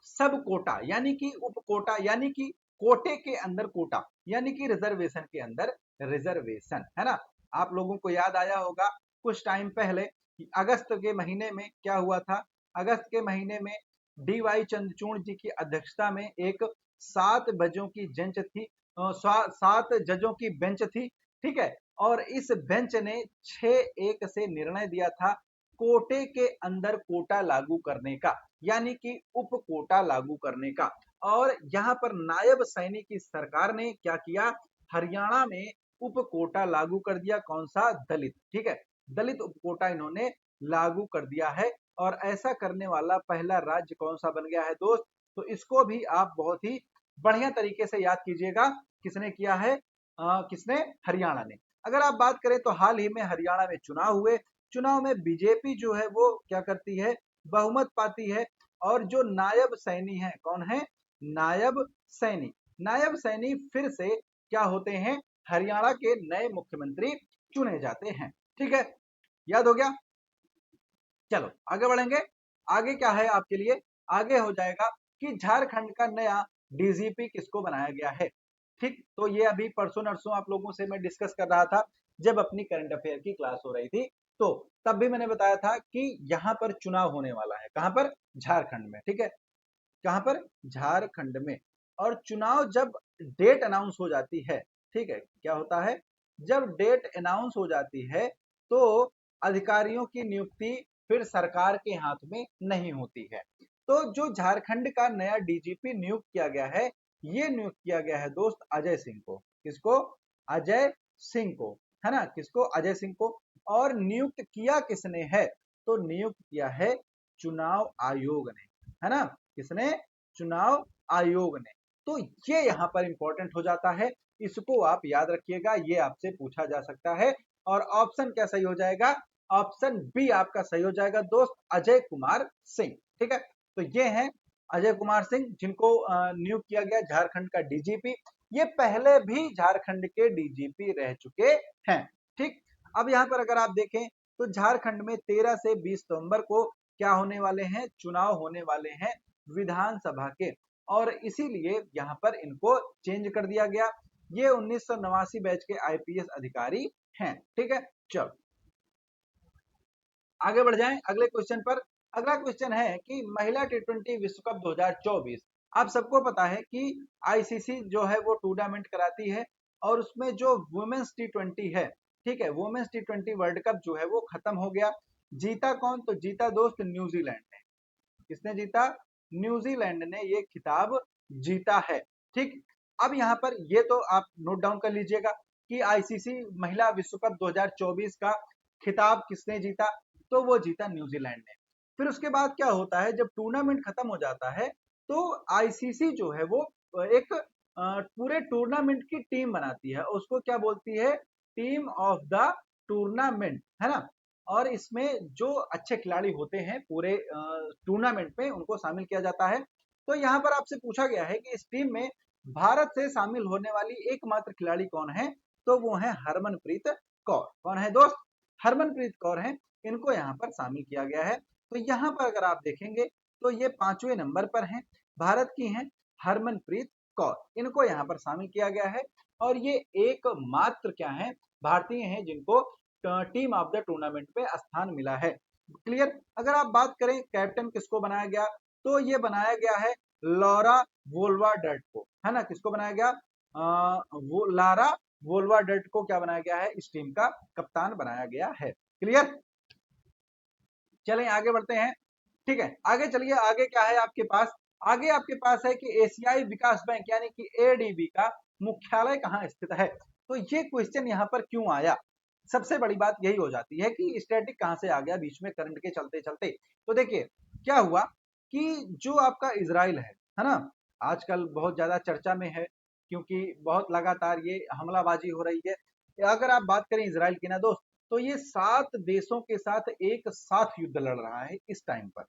सब कोटा यानी कि उप कोटा, यानी कि कोटे के अंदर कोटा, यानी कि रिजर्वेशन के अंदर रिजर्वेशन, है ना। आप लोगों को याद आया होगा कुछ टाइम पहले कि अगस्त के महीने में क्या हुआ था, अगस्त के महीने में D.Y. चंद्रचूड़ जी की अध्यक्षता में एक 7 बजों की बेंच थी, 7 जजों की बेंच थी। ठीक है, और इस बेंच ने 6-1 से निर्णय दिया था कोटे के अंदर कोटा लागू करने का, यानी कि उप कोटा लागू करने का। और यहाँ पर नायब सैनी की सरकार ने क्या किया, हरियाणा में उप कोटा लागू कर दिया, कौन सा, दलित। ठीक है, दलित उप कोटा इन्होंने लागू कर दिया है। और ऐसा करने वाला पहला राज्य कौन सा बन गया है दोस्त, तो इसको भी आप बहुत ही बढ़िया तरीके से याद कीजिएगा, किसने किया है, किसने, हरियाणा ने। अगर आप बात करें तो हाल ही में हरियाणा में चुनाव हुए, चुनाव में बीजेपी जो है वो क्या करती है, बहुमत पाती है। और जो नायब सैनी है, कौन है, नायब सैनी, नायब सैनी फिर से क्या होते हैं, हरियाणा के नए मुख्यमंत्री चुने जाते हैं। ठीक है, याद हो गया। चलो आगे बढ़ेंगे, आगे क्या है आपके लिए, आगे हो जाएगा कि झारखंड का नया डीजीपी किसको बनाया गया है। ठीक, तो ये अभी परसों नरसों आप लोगों से मैं डिस्कस कर रहा था जब अपनी करंट अफेयर की क्लास हो रही थी, तो तब भी मैंने बताया था कि यहाँ पर चुनाव होने वाला है, कहां पर, झारखंड में। ठीक है, कहां पर, झारखंड में। और चुनाव जब डेट अनाउंस हो जाती है, ठीक है, क्या होता है, जब डेट अनाउंस हो जाती है तो अधिकारियों की नियुक्ति फिर सरकार के हाथ में नहीं होती है। तो जो झारखंड का नया डीजीपी नियुक्त किया गया है, ये नियुक्त किया गया है दोस्त अजय सिंह को, किसको, अजय सिंह को, है ना, किसको, अजय सिंह को। और नियुक्त किया किसने है, तो नियुक्त किया है चुनाव आयोग ने, है ना, किसने, चुनाव आयोग ने। तो ये यहाँ पर इंपॉर्टेंट हो जाता है, इसको आप याद रखिएगा, ये आपसे पूछा जा सकता है। और ऑप्शन क्या सही हो जाएगा, ऑप्शन बी आपका सही हो जाएगा दोस्त, अजय कुमार सिंह। ठीक है, तो ये हैं अजय कुमार सिंह जिनको नियुक्त किया गया झारखंड का डीजीपी। ये पहले भी झारखंड के डीजीपी रह चुके हैं। ठीक, अब यहाँ पर अगर आप देखें तो झारखंड में 13 से 20 नवंबर को क्या होने वाले हैं, चुनाव होने वाले हैं विधानसभा के। और इसीलिए यहाँ पर इनको चेंज कर दिया गया। ये 1989 बैच के आईपीएस अधिकारी हैं। ठीक है, चलो आगे बढ़ जाएं अगले क्वेश्चन पर। अगला क्वेश्चन है कि महिला टी20 विश्व कप 2024। आप सबको पता है कि आईसीसी जो है वो टूर्नामेंट कराती है और उसमें जो वुमेन्स टी20 है, ठीक है, वुमेन्स टी20 वर्ल्ड कप जो है वो खत्म हो गया। जीता कौन? तो जीता दोस्त न्यूजीलैंड ने। किसने जीता? न्यूजीलैंड ने ये खिताब जीता है। ठीक, अब यहाँ पर ये तो आप नोट डाउन कर लीजिएगा कि आईसीसी महिला विश्व कप 2024 का खिताब किसने जीता? तो वो जीता न्यूजीलैंड ने। फिर उसके बाद क्या होता है, जब टूर्नामेंट खत्म हो जाता है तो आईसीसी जो है वो एक पूरे टूर्नामेंट की टीम बनाती है, उसको क्या बोलती है? टीम ऑफ द टूर्नामेंट, है ना। और इसमें जो अच्छे खिलाड़ी होते हैं पूरे टूर्नामेंट में उनको शामिल किया जाता है। तो यहाँ पर आपसे पूछा गया है कि इस टीम में भारत से शामिल होने वाली एकमात्र खिलाड़ी कौन है? तो वो है हरमनप्रीत कौर। कौन है दोस्त? हरमनप्रीत कौर है। इनको यहाँ पर शामिल किया गया है। तो यहाँ पर अगर आप देखेंगे तो ये 5वें नंबर पर हैं, भारत की हैं हरमनप्रीत कौर, इनको यहाँ पर शामिल किया गया है। और ये एकमात्र क्या है? भारतीय हैं जिनको टीम ऑफ द टूर्नामेंट में स्थान मिला है। क्लियर? अगर आप बात करें कैप्टन किसको बनाया गया, तो ये बनाया गया है लॉरा वोल्वाडर्ट को, है ना। किसको बनाया गया? वो लारा वोल्वाडर्ट को क्या बनाया गया है? इस टीम का कप्तान बनाया गया है। क्लियर? चलें आगे बढ़ते हैं। ठीक है, आगे चलिए। आगे क्या है आपके पास? आगे आपके पास है कि एशियाई विकास बैंक यानी कि एडीबी का मुख्यालय कहाँ स्थित है। तो ये क्वेश्चन यहाँ पर क्यों आया? सबसे बड़ी बात यही हो जाती है कि स्टैटिक कहाँ से आ गया बीच में करंट के चलते चलते। तो देखिए क्या हुआ कि जो आपका इजराइल है ना, आजकल बहुत ज्यादा चर्चा में है क्योंकि बहुत लगातार ये हमलाबाजी हो रही है। अगर आप बात करें इजराइल की ना दोस्त, तो ये 7 देशों के साथ एक साथ युद्ध लड़ रहा है इस टाइम पर,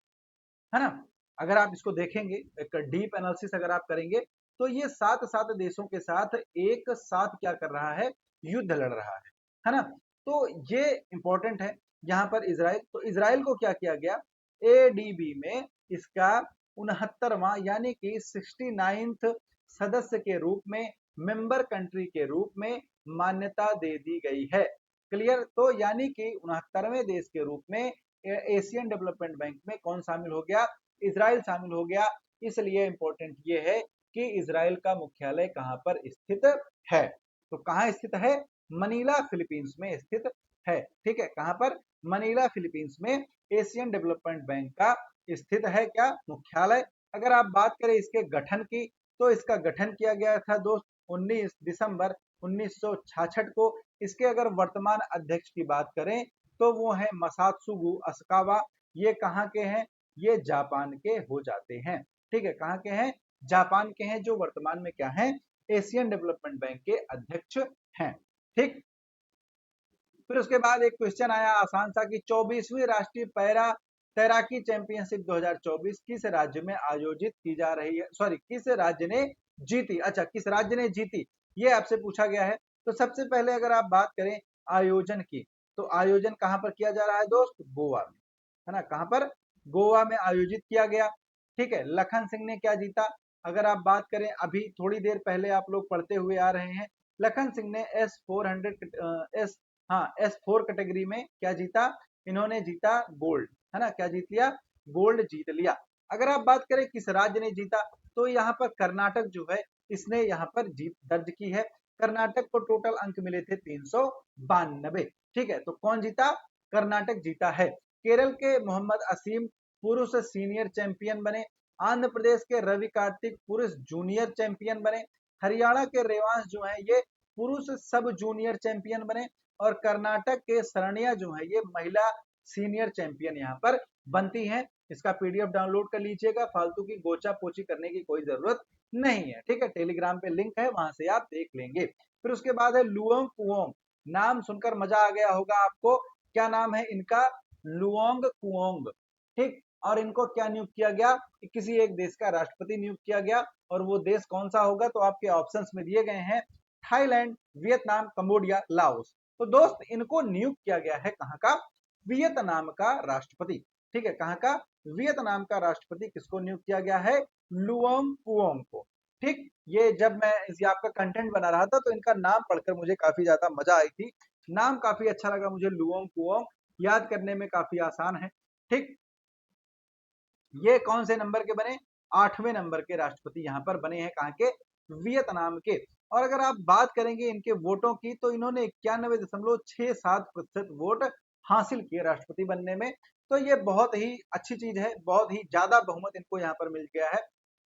है ना। अगर आप इसको देखेंगे, एक डीप एनालिसिस अगर आप करेंगे, तो ये 7 देशों के साथ एक साथ क्या कर रहा है? युद्ध लड़ रहा है ना। तो ये इंपॉर्टेंट है यहाँ पर इजराइल। तो इजराइल को क्या किया गया? एडीबी में इसका 69वां यानी कि 69th सदस्य के रूप में, मेंबर कंट्री के रूप में मान्यता दे दी गई है। क्लियर? तो यानी कि 69वें देश के रूप में एशियन डेवलपमेंट बैंक में कौन शामिल हो गया? इजराइल शामिल हो गया। इसलिए इंपॉर्टेंट ये है कि इजराइल का मुख्यालय कहां पर स्थित है? तो कहां स्थित है? मनीला फिलीपींस में स्थित है। ठीक है, कहां पर? मनीला फिलीपींस में एशियन डेवलपमेंट बैंक का स्थित है क्या? मुख्यालय। अगर आप बात करें इसके गठन की, तो इसका गठन किया गया था दोस्त 19 दिसंबर 1966 को। इसके अगर वर्तमान अध्यक्ष की बात करें तो वो है मसात्सुगु असाकावा। ये कहाँ के हैं? ये जापान के हो जाते हैं। ठीक है, कहाँ के हैं? जापान के हैं, जो वर्तमान में क्या है? एशियन डेवलपमेंट बैंक के अध्यक्ष हैं। ठीक, फिर उसके बाद एक क्वेश्चन आया आसान सा कि 24वीं राष्ट्रीय पैरा तैराकी चैंपियनशिप 2024 किस राज्य में आयोजित की जा रही है? सॉरी, किस राज्य ने जीती? अच्छा, किस राज्य ने जीती, ये आपसे पूछा गया है। तो सबसे पहले अगर आप बात करें आयोजन की, तो आयोजन कहां पर किया जा रहा है दोस्त? गोवा में, है ना। कहां पर? गोवा में आयोजित किया गया। ठीक है, लखन सिंह ने क्या जीता? अगर आप बात करें, अभी थोड़ी देर पहले आप लोग पढ़ते हुए आ रहे हैं, लखन सिंह ने एस हाँ S4 कैटेगरी में क्या जीता? इन्होंने जीता गोल्ड, है ना। क्या जीत लिया? गोल्ड जीत लिया। अगर आप बात करें किस राज्य ने जीता, तो यहाँ पर कर्नाटक जो है इसने यहाँ पर जीत दर्ज की है। कर्नाटक को टोटल अंक मिले थे 392। ठीक है, तो कौन जीता? कर्नाटक जीता है। केरल के मोहम्मद असीम पुरुष सीनियर चैंपियन बने। आंध्र प्रदेश के रवि कार्तिक पुरुष जूनियर चैंपियन बने। हरियाणा के रेवांश जो है ये पुरुष सब जूनियर चैंपियन बने। और कर्नाटक के शरणिया जो है ये महिला सीनियर चैंपियन यहाँ पर बनती हैं। इसका पीडीएफ डाउनलोड कर लीजिएगा, फालतू की गोचा पोची करने की कोई जरूरत नहीं है। ठीक है, टेलीग्राम पे लिंक है, वहां से आप देख लेंगे। फिर उसके बाद है लुओंग कुओंग। नाम सुनकर मजा आ गया होगा आपको। क्या नाम है इनका? Luong Cuong. ठीक, और इनको क्या नियुक्त किया गया? किसी एक देश का राष्ट्रपति नियुक्त किया गया। और वो देश कौन सा होगा? तो आपके ऑप्शंस में दिए गए हैं, थाईलैंड, वियतनाम, कंबोडिया, लाओस। तो दोस्त इनको नियुक्त किया गया है कहाँ का? वियतनाम का राष्ट्रपति। ठीक है, कहाँ का? वियतनाम का राष्ट्रपति किसको नियुक्त किया गया है? लुओंग कुओंग को। ठीक, ये जब मैं इस आपका कंटेंट बना रहा था तो इनका नाम पढ़कर मुझे काफी ज्यादा मजा आई थी। नाम काफी अच्छा लगा मुझे, लुओंग कुओंग। याद करने में काफी आसान है। ठीक, ये कौन से नंबर के बने? 8वें नंबर के राष्ट्रपति यहाँ पर बने हैं, कहाँ के? वियतनाम के। और अगर आप बात करेंगे इनके वोटों की, तो इन्होंने 91.67% वोट हासिल किए राष्ट्रपति बनने में। तो ये बहुत ही अच्छी चीज है, बहुत ही ज्यादा बहुमत इनको यहाँ पर मिल गया है।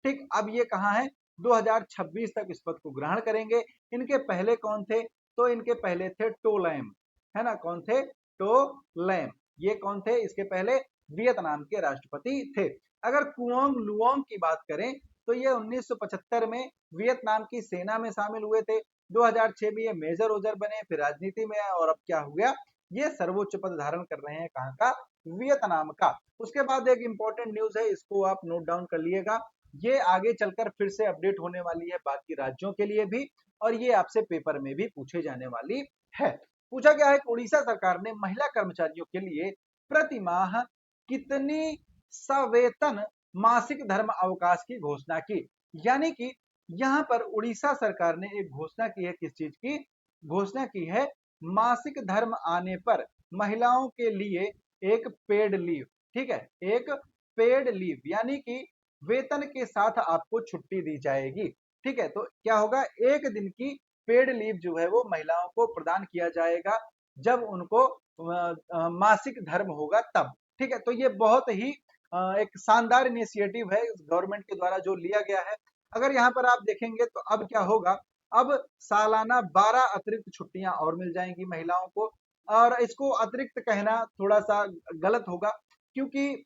ठीक, अब ये कहाँ है? 2026 तक इस पद को ग्रहण करेंगे। इनके पहले कौन थे? तो इनके पहले थे टोलैम, है ना? कौन थे? टोलैम। ये कौन थे इसके पहले? वियतनाम के राष्ट्रपति थे। अगर कुओंग लुओंग की बात करें, तो ये 1975 में वियतनाम की सेना में शामिल हुए थे। 2006 में ये मेजर ओजर बने, फिर राजनीति में आए, और अब क्या हो गया? ये सर्वोच्च पद धारण कर रहे हैं, कहाँ का? वियतनाम का। उसके बाद एक इंपॉर्टेंट न्यूज है, इसको आप नोट डाउन कर लिएगा। ये आगे चलकर फिर से अपडेट होने वाली है बाकी राज्यों के लिए भी, और ये आपसे पेपर में भी पूछे जाने वाली है। पूछा गया है कि उड़ीसा सरकार ने महिला कर्मचारियों के लिए प्रति माह कितनी सवेतन मासिक धर्म अवकाश की घोषणा की? यानी कि यहाँ पर उड़ीसा सरकार ने एक घोषणा की है, किस चीज की घोषणा की है? मासिक धर्म आने पर महिलाओं के लिए एक पेड लीव। ठीक है, एक पेड लीव, यानी कि वेतन के साथ आपको छुट्टी दी जाएगी। ठीक है, तो क्या होगा? एक दिन की पेड लीव जो है वो महिलाओं को प्रदान किया जाएगा जब उनको मासिक धर्म होगा तब। ठीक है, तो ये बहुत ही एक शानदार इनिशिएटिव है गवर्नमेंट के द्वारा जो लिया गया है। अगर यहाँ पर आप देखेंगे तो अब क्या होगा? अब सालाना 12 अतिरिक्त छुट्टियां और मिल जाएंगी महिलाओं को। और इसको अतिरिक्त कहना थोड़ा सा गलत होगा, क्योंकि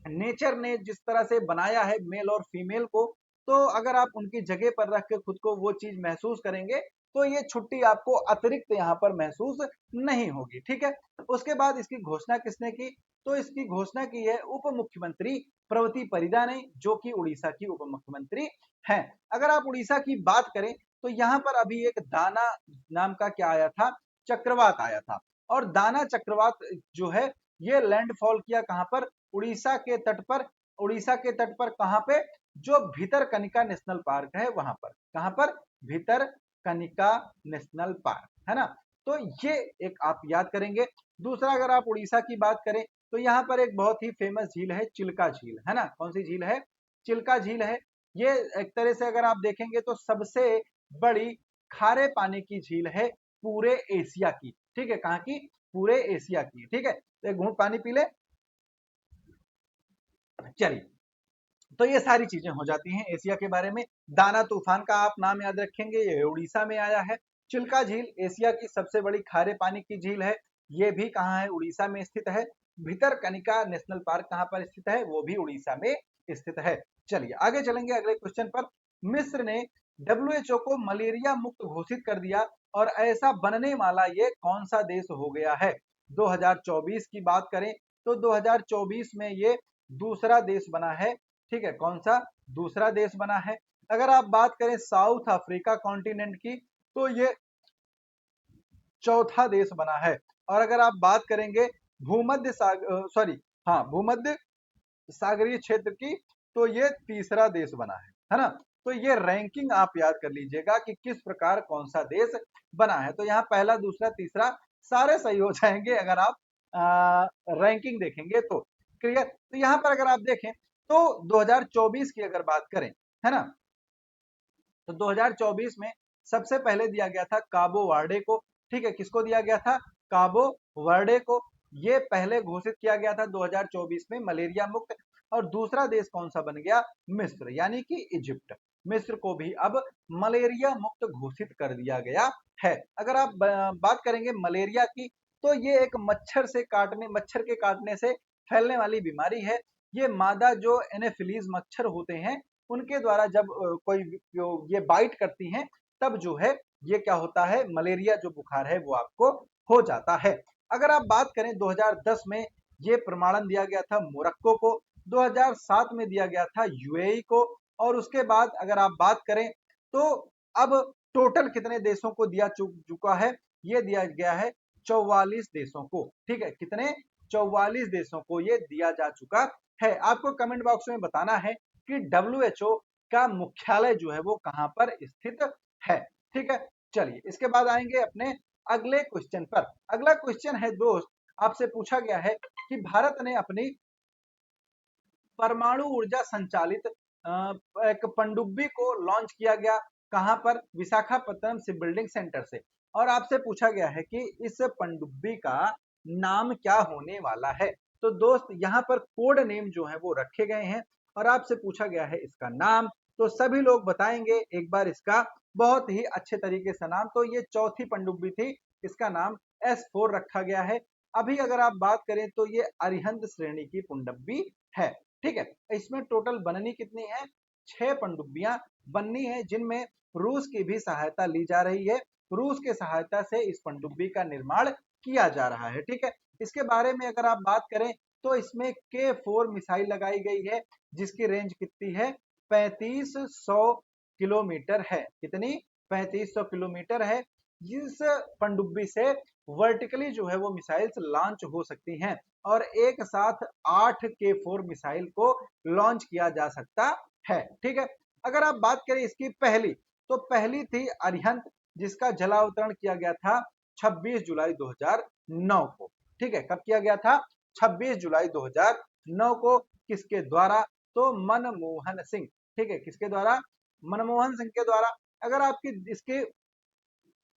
नेचर ने जिस तरह से बनाया है मेल और फीमेल को, तो अगर आप उनकी जगह पर रख के खुद को वो चीज महसूस करेंगे, तो ये छुट्टी आपको अतिरिक्त यहाँ पर महसूस नहीं होगी। ठीक है, उसके बाद इसकी घोषणा किसने की? तो इसकी घोषणा की है उप मुख्यमंत्री प्रवती परिदा ने, जो कि उड़ीसा की उप मुख्यमंत्री हैं। अगर आप उड़ीसा की बात करें, तो यहाँ पर अभी एक दाना नाम का क्या आया था? चक्रवात आया था। और दाना चक्रवात जो है, ये लैंडफॉल किया कहां पर? उड़ीसा के तट पर। उड़ीसा के तट पर कहां पे? जो भितरकनिका नेशनल पार्क है वहां पर। कहां पर? भितरकनिका नेशनल पार्क, है ना? तो ये एक आप याद करेंगे। दूसरा, अगर आप उड़ीसा की बात करें, तो यहाँ पर एक बहुत ही फेमस झील है, चिल्का झील, है ना? कौन सी झील है? चिल्का झील है। ये एक तरह से अगर आप देखेंगे तो सबसे बड़ी खारे पानी की झील है पूरे एशिया की। ठीक है, कहाँ की? पूरे एशिया की। ठीक है, तो एक घूंट पानी पी ले। चलिए, तो ये सारी चीजें हो जाती हैं एशिया के बारे में। दाना तूफान का आप नाम याद रखेंगे, ये उड़ीसा में आया है। चिल्का झील एशिया की सबसे बड़ी खारे पानी की झील है, ये भी कहाँ है? उड़ीसा में स्थित है। भितरकनिका नेशनल पार्क कहाँ पर स्थित है? वो भी उड़ीसा में स्थित है। चलिए आगे चलेंगे अगले क्वेश्चन पर। मिस्र ने डब्ल्यूएचओ को मलेरिया मुक्त घोषित कर दिया, और ऐसा बनने वाला ये कौन सा देश हो गया है? 2024 की बात करें, तो 2024 में ये दूसरा देश बना है। ठीक है, कौन सा? दूसरा देश बना है। अगर आप बात करें साउथ अफ्रीका कॉन्टिनेंट की, तो ये चौथा देश बना है। और अगर आप बात करेंगे भूमध्य सागर, सॉरी, हाँ, भूमध्य सागरीय क्षेत्र की, तो ये तीसरा देश बना है ना? तो ये रैंकिंग आप याद कर लीजिएगा कि किस प्रकार कौन सा देश बना है। तो यहाँ पहला, दूसरा, तीसरा सारे सही हो जाएंगे अगर आप रैंकिंग देखेंगे तो। क्लियर? तो यहाँ पर अगर आप देखें, तो 2024 की अगर बात करें, है ना, तो 2024 में सबसे पहले दिया गया था काबो वर्डे को। ठीक है, किसको दिया गया था? काबो वर्डे को। ये पहले घोषित किया गया था 2024 में मलेरिया मुक्त। और दूसरा देश कौन सा बन गया? मिस्र, यानी कि इजिप्ट। मिस्र को भी अब मलेरिया मुक्त घोषित कर दिया गया है। अगर आप बात करेंगे मलेरिया की, तो ये एक मच्छर के काटने से फैलने वाली बीमारी है। ये मादा जो एनोफिलीज मच्छर होते हैं, उनके द्वारा जब कोई ये बाइट करती हैं, तब जो है ये क्या होता है? मलेरिया जो बुखार है वो आपको हो जाता है। अगर आप बात करें, 2010 में ये प्रमाणन दिया गया था मोरक्को को, 2007 में दिया गया था यूएई को, और उसके बाद अगर आप बात करें, तो अब टोटल कितने देशों को दिया चुका है? ये दिया गया है 44 देशों को। ठीक है, कितने? 44 देशों को ये दिया जा चुका है। आपको कमेंट बॉक्स में बताना है कि डब्ल्यूएचओ का मुख्यालय जो है वो कहां पर स्थित है। ठीक है, चलिए इसके बाद आएंगे अपने अगले क्वेश्चन पर। अगला क्वेश्चन है दोस्त, आपसे पूछा गया है कि भारत ने अपनी परमाणु ऊर्जा संचालित एक पनडुब्बी को लॉन्च किया गया, कहां पर? विशाखापत्तनम शिप बिल्डिंग सेंटर से। और आपसे पूछा गया है कि इस पनडुब्बी का नाम क्या होने वाला है। तो दोस्त यहाँ पर कोड नेम जो है वो रखे गए हैं और आपसे पूछा गया है इसका नाम। तो सभी लोग बताएंगे एक बार इसका बहुत ही अच्छे तरीके से नाम। तो ये चौथी पनडुब्बी थी, इसका नाम S4 रखा गया है। अभी अगर आप बात करें तो ये अरिहंत श्रेणी की पनडुब्बी है। ठीक है, इसमें टोटल बननी कितनी है? 6 पनडुब्बियां बननी है, जिनमें रूस की भी सहायता ली जा रही है। रूस के सहायता से इस पनडुब्बी का निर्माण किया जा रहा है। ठीक है, इसके बारे में अगर आप बात करें तो इसमें K4 मिसाइल लगाई गई है, जिसकी रेंज कितनी है? 3500 किलोमीटर है। कितनी? 3500 किलोमीटर है। जिस पनडुब्बी से वर्टिकली जो है वो मिसाइल्स लॉन्च हो सकती हैं और एक साथ 8 K4 मिसाइल को लॉन्च किया जा सकता है। ठीक है, अगर आप बात करें इसकी पहली, तो पहली थी अरिहंत, जिसका जलावतरण किया गया था 26 जुलाई 2009 को। ठीक है, कब किया गया था? 26 जुलाई 2009 को। किसके द्वारा? तो मनमोहन सिंह। ठीक है, किसके द्वारा? मनमोहन सिंह के द्वारा। अगर आपकी इसकी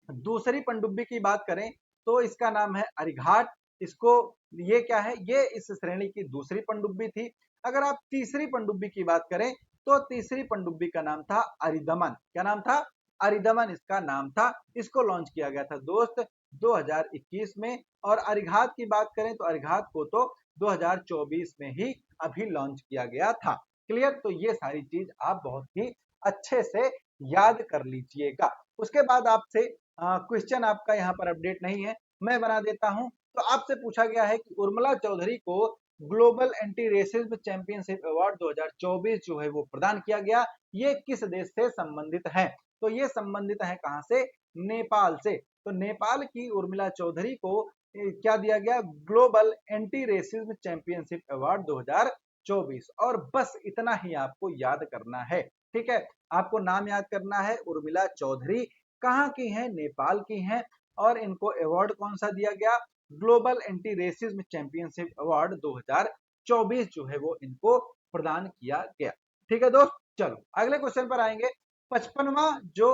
दूसरी पनडुब्बी की बात करें तो इसका नाम है अरिघाट। इसको ये क्या है? ये इस श्रेणी की दूसरी पनडुब्बी थी। अगर आप तीसरी पनडुब्बी की बात करें तो तीसरी पनडुब्बी का नाम था अरिदमन। क्या नाम था? अरिदमन इसका नाम था। इसको लॉन्च किया गया था दोस्त 2021 में। और अरिघात की बात करें तो अरिघात को तो 2024 में ही अभी लॉन्च किया गया था। क्लियर? तो ये सारी चीज आप बहुत ही अच्छे से याद कर लीजिएगा। उसके बाद आपसे क्वेश्चन आपका यहाँ पर अपडेट नहीं है, मैं बना देता हूं। तो आपसे पूछा गया है कि उर्मिला चौधरी को global anti racism championship award 2024 जो है वो प्रदान किया गया। ये किस देश से संबंधित है? तो ये संबंधित है कहां से? नेपाल से। तो नेपाल की उर्मिला चौधरी को क्या दिया गया? Global anti racism championship award 2024। और बस इतना ही आपको याद करना है। ठीक है, आपको नाम याद करना है। उर्मिला चौधरी कहाँ की हैं? नेपाल की हैं। और इनको अवार्ड कौन सा दिया गया? Global anti racism championship award 2024 जो है वो इनको प्रदान किया गया। ठीक है दोस्त, चलो अगले क्वेश्चन पर आएंगे। 55वां जो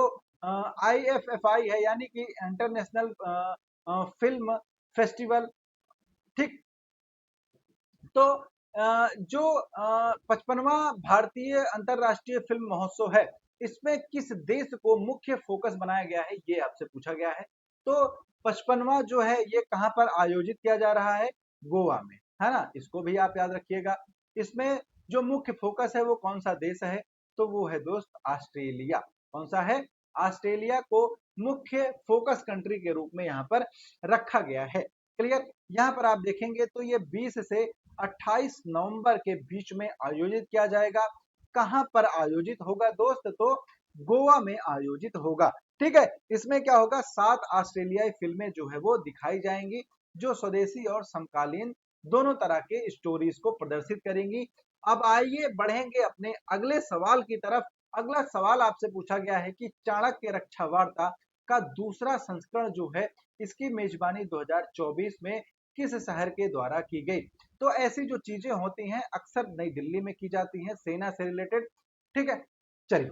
IFFI है, यानी कि इंटरनेशनल फिल्म फेस्टिवल। ठीक, तो जो 55वां भारतीय अंतरराष्ट्रीय फिल्म महोत्सव है, इसमें किस देश को मुख्य फोकस बनाया गया है, ये आपसे पूछा गया है। तो 55वां जो है ये कहां पर आयोजित किया जा रहा है? गोवा में, है ना? इसको भी आप याद रखिएगा। इसमें जो मुख्य फोकस है वो कौन सा देश है? तो वो है दोस्त ऑस्ट्रेलिया। कौन सा है? ऑस्ट्रेलिया को मुख्य फोकस कंट्री के रूप में यहाँ पर रखा गया है। क्लियर? यहाँ पर आप देखेंगे तो ये 20 से 28 नवंबर के बीच में आयोजित किया जाएगा। कहां पर आयोजित होगा दोस्त? तो गोवा में आयोजित होगा। ठीक है, इसमें क्या होगा? 7 ऑस्ट्रेलियाई फिल्में जो है वो दिखाई जाएंगी, जो स्वदेशी और समकालीन दोनों तरह के स्टोरीज को प्रदर्शित करेंगी। अब आइए बढ़ेंगे अपने अगले सवाल की तरफ। अगला सवाल आपसे पूछा गया है कि चाणक्य रक्षा वार्ता का दूसरा संस्करण जो है, इसकी मेजबानी 2024 में किस शहर के द्वारा की गई? तो ऐसी जो चीजें होती हैं अक्सर नई दिल्ली में की जाती हैं, सेना से रिलेटेड। ठीक है, चलिए,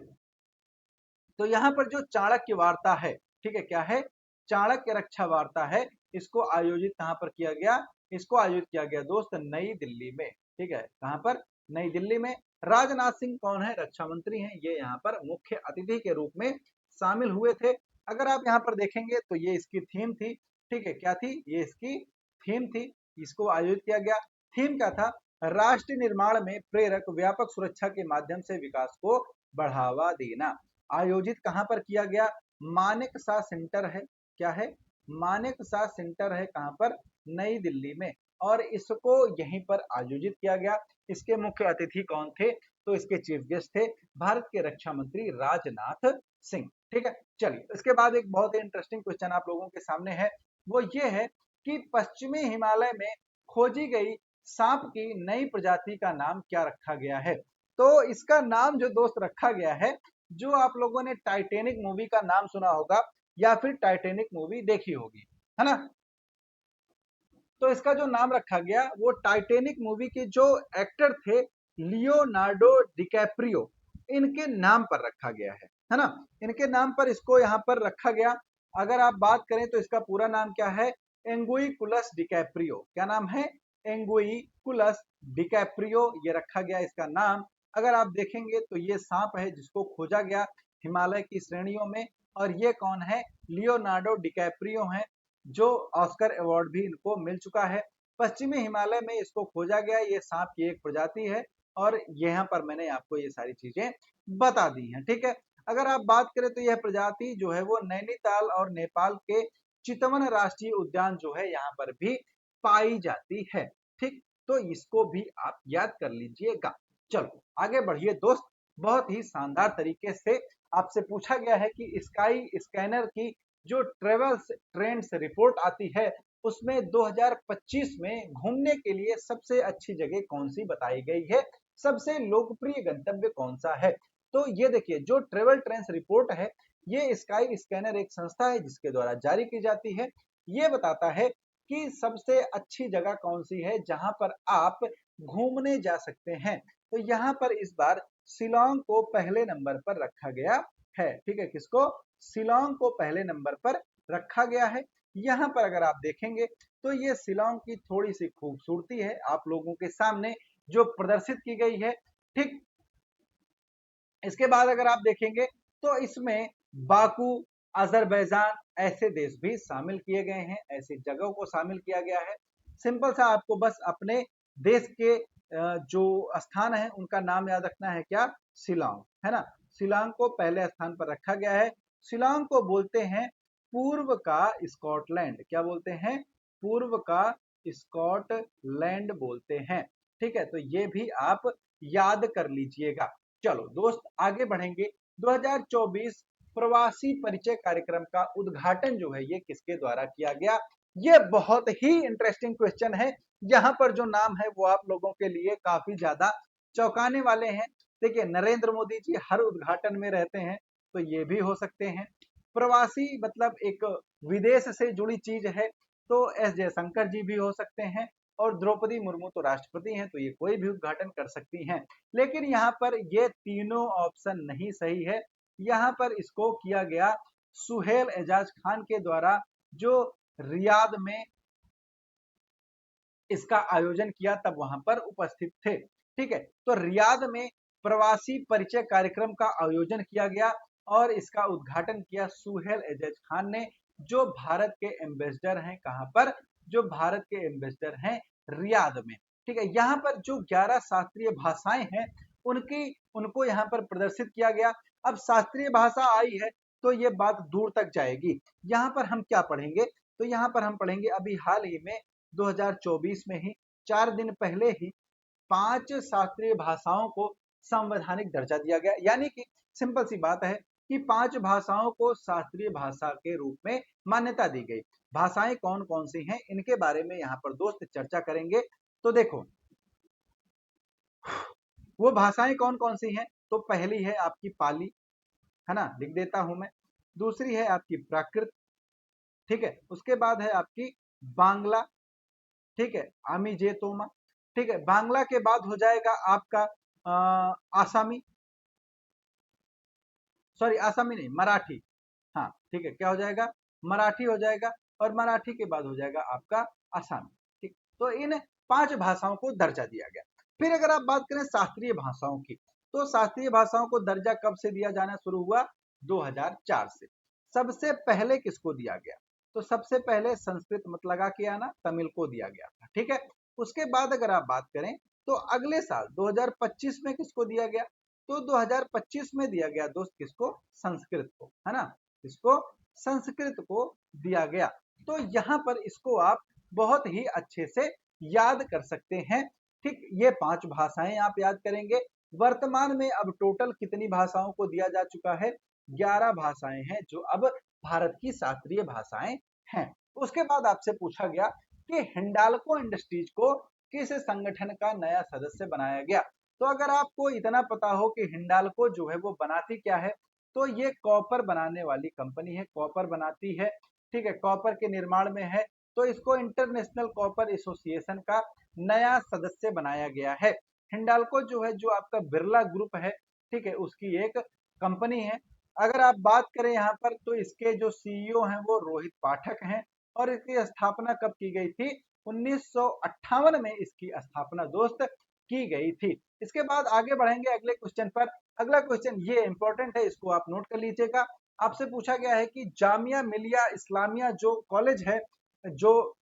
तो यहाँ पर जो चाणक्य वार्ता है, ठीक है, क्या है? चाणक्य रक्षा वार्ता है। इसको आयोजित कहां पर किया गया? इसको आयोजित किया गया दोस्त नई दिल्ली में। ठीक है, कहां पर? नई दिल्ली में। राजनाथ सिंह कौन है? रक्षा मंत्री हैं, ये यहाँ पर मुख्य अतिथि के रूप में शामिल हुए थे। अगर आप यहाँ पर देखेंगे तो ये इसकी थीम थी। ठीक है, क्या थी? ये इसकी थीम थी। इसको आयोजित किया गया। थीम क्या था? राष्ट्र निर्माण में प्रेरक व्यापक सुरक्षा के माध्यम से विकास को बढ़ावा देना। आयोजित कहां पर किया गया? मानेक शॉ सेंटर है। क्या है? मानेक शॉ सेंटर है। कहां पर? नई दिल्ली में। और इसको यहीं पर आयोजित किया गया। इसके मुख्य अतिथि कौन थे? तो इसके चीफ गेस्ट थे भारत के रक्षा मंत्री राजनाथ सिंह। ठीक है, चलिए इसके बाद एक बहुत ही इंटरेस्टिंग क्वेश्चन आप लोगों के सामने है। वो ये है कि पश्चिमी हिमालय में खोजी गई सांप की नई प्रजाति का नाम क्या रखा गया है? तो इसका नाम जो दोस्त रखा गया है, जो आप लोगों ने टाइटैनिक मूवी का नाम सुना होगा या फिर टाइटैनिक मूवी देखी होगी, है ना? तो इसका जो नाम रखा गया वो टाइटैनिक मूवी के जो एक्टर थे लियोनार्डो डिकैप्रियो, इनके नाम पर रखा गया है ना। इनके नाम पर इसको यहाँ पर रखा गया। अगर आप बात करें तो इसका पूरा नाम क्या है, एंगुइकुलस डिकैप्रियो। क्या नाम है, एंगुइकुलस डिकैप्रियो, ये रखा गया इसका नाम। अगर आप देखेंगे तो ये सांप है जिसको खोजा गया हिमालय की श्रेणियों में, और ये कौन है, लियोनार्डो डिकैप्रियो हैं, जो ऑस्कर अवार्ड भी इनको मिल चुका है। पश्चिमी हिमालय में इसको खोजा गया, ये सांप की एक प्रजाति है, और यहाँ पर मैंने आपको ये सारी चीजें बता दी हैं, ठीक है। अगर आप बात करें तो यह प्रजाति जो है वो नैनीताल और नेपाल के चितवन राष्ट्रीय उद्यान जो है यहाँ पर भी पाई जाती है, ठीक। तो इसको भी आप याद कर लीजिएगा। चलो आगे बढ़िए दोस्त। बहुत ही शानदार तरीके से आपसे पूछा गया है कि स्काई स्कैनर की जो ट्रेवल्स ट्रेंड्स रिपोर्ट आती है उसमें 2025 में घूमने के लिए सबसे अच्छी जगह कौन सी बताई गई है, सबसे लोकप्रिय गंतव्य कौन सा है। तो ये देखिए जो ट्रेवल ट्रेंड्स रिपोर्ट है, ये स्काई स्कैनर एक संस्था है जिसके द्वारा जारी की जाती है। ये बताता है कि सबसे अच्छी जगह कौन सी है जहां पर आप घूमने जा सकते हैं। तो यहाँ पर इस बार शिलोंग को पहले नंबर पर रखा गया है, ठीक है। किसको, शिलोंग को पहले नंबर पर रखा गया है। यहाँ पर अगर आप देखेंगे तो ये शिलोंग की थोड़ी सी खूबसूरती है आप लोगों के सामने जो प्रदर्शित की गई है, ठीक। इसके बाद अगर आप देखेंगे तो इसमें बाकू, अजरबैजान ऐसे देश भी शामिल किए गए हैं, ऐसी जगहों को शामिल किया गया है। सिंपल सा आपको बस अपने देश के जो स्थान है उनका नाम याद रखना है, क्या, शिलोंग, है ना। शिलोंग को पहले स्थान पर रखा गया है। शिलोंग को बोलते हैं पूर्व का स्कॉटलैंड। क्या बोलते हैं, पूर्व का स्कॉटलैंड बोलते हैं, ठीक है। तो ये भी आप याद कर लीजिएगा। चलो दोस्त आगे बढ़ेंगे। 2024 प्रवासी परिचय कार्यक्रम का उद्घाटन जो है ये किसके द्वारा किया गया। ये बहुत ही इंटरेस्टिंग क्वेश्चन है। यहाँ पर जो नाम है वो आप लोगों के लिए काफी ज्यादा चौंकाने वाले हैं। देखिए नरेंद्र मोदी जी हर उद्घाटन में रहते हैं, तो ये भी हो सकते हैं। प्रवासी मतलब एक विदेश से जुड़ी चीज है, तो एस जयशंकर जी भी हो सकते हैं, और द्रौपदी मुर्मू तो राष्ट्रपति हैं, तो ये कोई भी उद्घाटन कर सकती हैं। लेकिन यहाँ पर ये तीनों ऑप्शन नहीं सही है। यहाँ पर इसको किया गया सुहेल एजाज खान के द्वारा, जो रियाद में इसका आयोजन किया तब वहां पर उपस्थित थे, ठीक है। तो रियाद में प्रवासी परिचय कार्यक्रम का आयोजन किया गया और इसका उद्घाटन किया सुहेल एजाज खान ने, जो भारत के एम्बेसडर हैं, कहां पर, जो भारत के एम्बेसडर हैं रियाद में, ठीक है। यहाँ पर जो 11 शास्त्रीय भाषाएं हैं उनकी उनको यहाँ पर प्रदर्शित किया गया। अब शास्त्रीय भाषा आई है तो ये बात दूर तक जाएगी। यहाँ पर हम क्या पढ़ेंगे, तो यहाँ पर हम पढ़ेंगे अभी हाल ही में 2024 में ही 4 दिन पहले ही 5 शास्त्रीय भाषाओं को संवैधानिक दर्जा दिया गया। यानी कि सिंपल सी बात है कि 5 भाषाओं को शास्त्रीय भाषा के रूप में मान्यता दी गई। भाषाएं कौन कौन सी हैं इनके बारे में यहाँ पर दोस्त चर्चा करेंगे। तो देखो वो भाषाएं कौन कौन सी हैं, तो पहली है आपकी पाली, है ना, लिख देता हूं मैं। दूसरी है आपकी प्राकृत, ठीक है। उसके बाद है आपकी बांग्ला, ठीक है, आमी जे तोमा, ठीक है। बांग्ला के बाद हो जाएगा आपका आसामी, सॉरी आसामी नहीं, मराठी, हाँ ठीक है, क्या हो जाएगा, मराठी हो जाएगा, और मराठी के बाद हो जाएगा आपका आसामी, ठीक। तो इन 5 भाषाओं को दर्जा दिया गया। फिर अगर आप बात करें शास्त्रीय भाषाओं की, तो शास्त्रीय भाषाओं को दर्जा कब से दिया जाना शुरू हुआ, 2004 से। सबसे पहले किसको दिया गया, तो सबसे पहले संस्कृत मत लगा के आना, तमिल को दिया गया था, ठीक है। उसके बाद अगर आप बात करें तो अगले साल 2025 में किसको दिया गया, तो 2025 में दिया गया दोस्त किसको, संस्कृत को, है ना, इसको संस्कृत को दिया गया। तो यहाँ पर इसको आप बहुत ही अच्छे से याद कर सकते हैं, ठीक। ये 5 भाषाएं आप याद करेंगे। वर्तमान में अब टोटल कितनी भाषाओं को दिया जा चुका है, 11 भाषाएं हैं जो अब भारत की शास्त्रीय भाषाएं हैं। उसके बाद आपसे पूछा गया कि हिंडाल्को इंडस्ट्रीज को किस संगठन का नया सदस्य बनाया गया। तो अगर आपको इतना पता हो कि हिंडाल्को जो है वो बनाती क्या है, तो ये कॉपर बनाने वाली कंपनी है, कॉपर बनाती है, ठीक है, कॉपर के निर्माण में है। तो इसको इंटरनेशनल कॉपर एसोसिएशन का नया सदस्य बनाया गया है। हिंडाल्को जो है, जो आपका बिरला ग्रुप है, ठीक है, उसकी एक कंपनी है। अगर आप बात करें यहाँ पर, तो इसके जो सीईओ हैं वो रोहित पाठक हैं, और इसकी स्थापना कब की गई थी? 1958 में इसकी स्थापना दोस्त की गई थी। इसके बाद आगे बढ़ेंगे अगले क्वेश्चन पर। अगला क्वेश्चन ये इंपॉर्टेंट है, इसको आप नोट कर लीजिएगा। आपसे पूछा गया है कि जामिया मिलिया इस्लामिया जो कॉलेज है, जो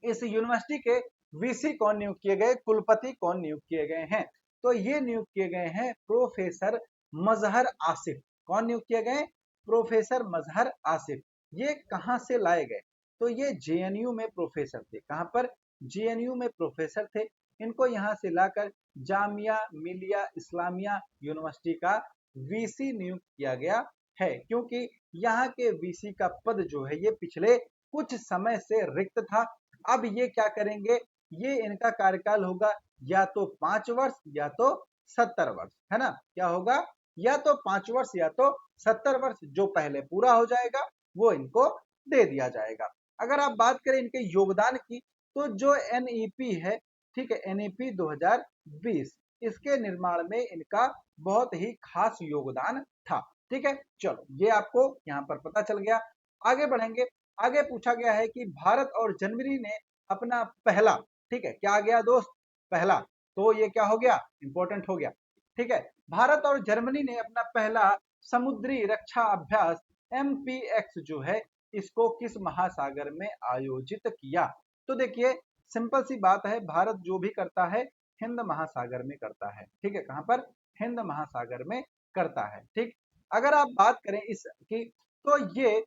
इस यूनिवर्सिटी के वीसी कौन नियुक्त किए गए, कुलपति कौन नियुक्त किए गए हैं? तो ये नियुक्त किए गए हैं प्रोफेसर मजहर आसिफ। कौन नियुक्त किए गए? प्रोफेसर मजहर आसिफ। ये कहां से लाए गए? तो ये जेएनयू में प्रोफेसर थे। कहां पर? जेएनयू में प्रोफेसर थे। इनको यहां से लाकर जामिया मिलिया इस्लामिया यूनिवर्सिटी का वीसी नियुक्त किया गया है, क्योंकि यहाँ के वीसी का पद जो है ये पिछले कुछ समय से रिक्त था। अब ये क्या करेंगे? ये इनका कार्यकाल होगा या तो 5 वर्ष या तो 70 वर्ष, है ना? क्या होगा? या तो 5 वर्ष या तो 70 वर्ष। जो पहले पूरा हो जाएगा वो इनको दे दिया जाएगा। अगर आप बात करें इनके योगदान की, तो जो एनईपी है, ठीक है, एनईपी 2020, इसके निर्माण में इनका बहुत ही खास योगदान था। ठीक है, चलो ये आपको यहाँ पर पता चल गया। आगे बढ़ेंगे। आगे पूछा गया है कि भारत और जर्मनी ने अपना पहला, ठीक है, क्या आ गया दोस्त? पहला। तो ये क्या हो गया? इंपॉर्टेंट हो गया। ठीक है, भारत और जर्मनी ने अपना पहला समुद्री रक्षा अभ्यास MPX जो है, इसको किस महासागर में आयोजित किया? तो देखिए, सिंपल सी बात है, भारत जो भी करता है हिंद महासागर में करता है। ठीक है, कहां पर? हिंद महासागर में करता है। ठीक, अगर आप बात करें इसकी, तो ये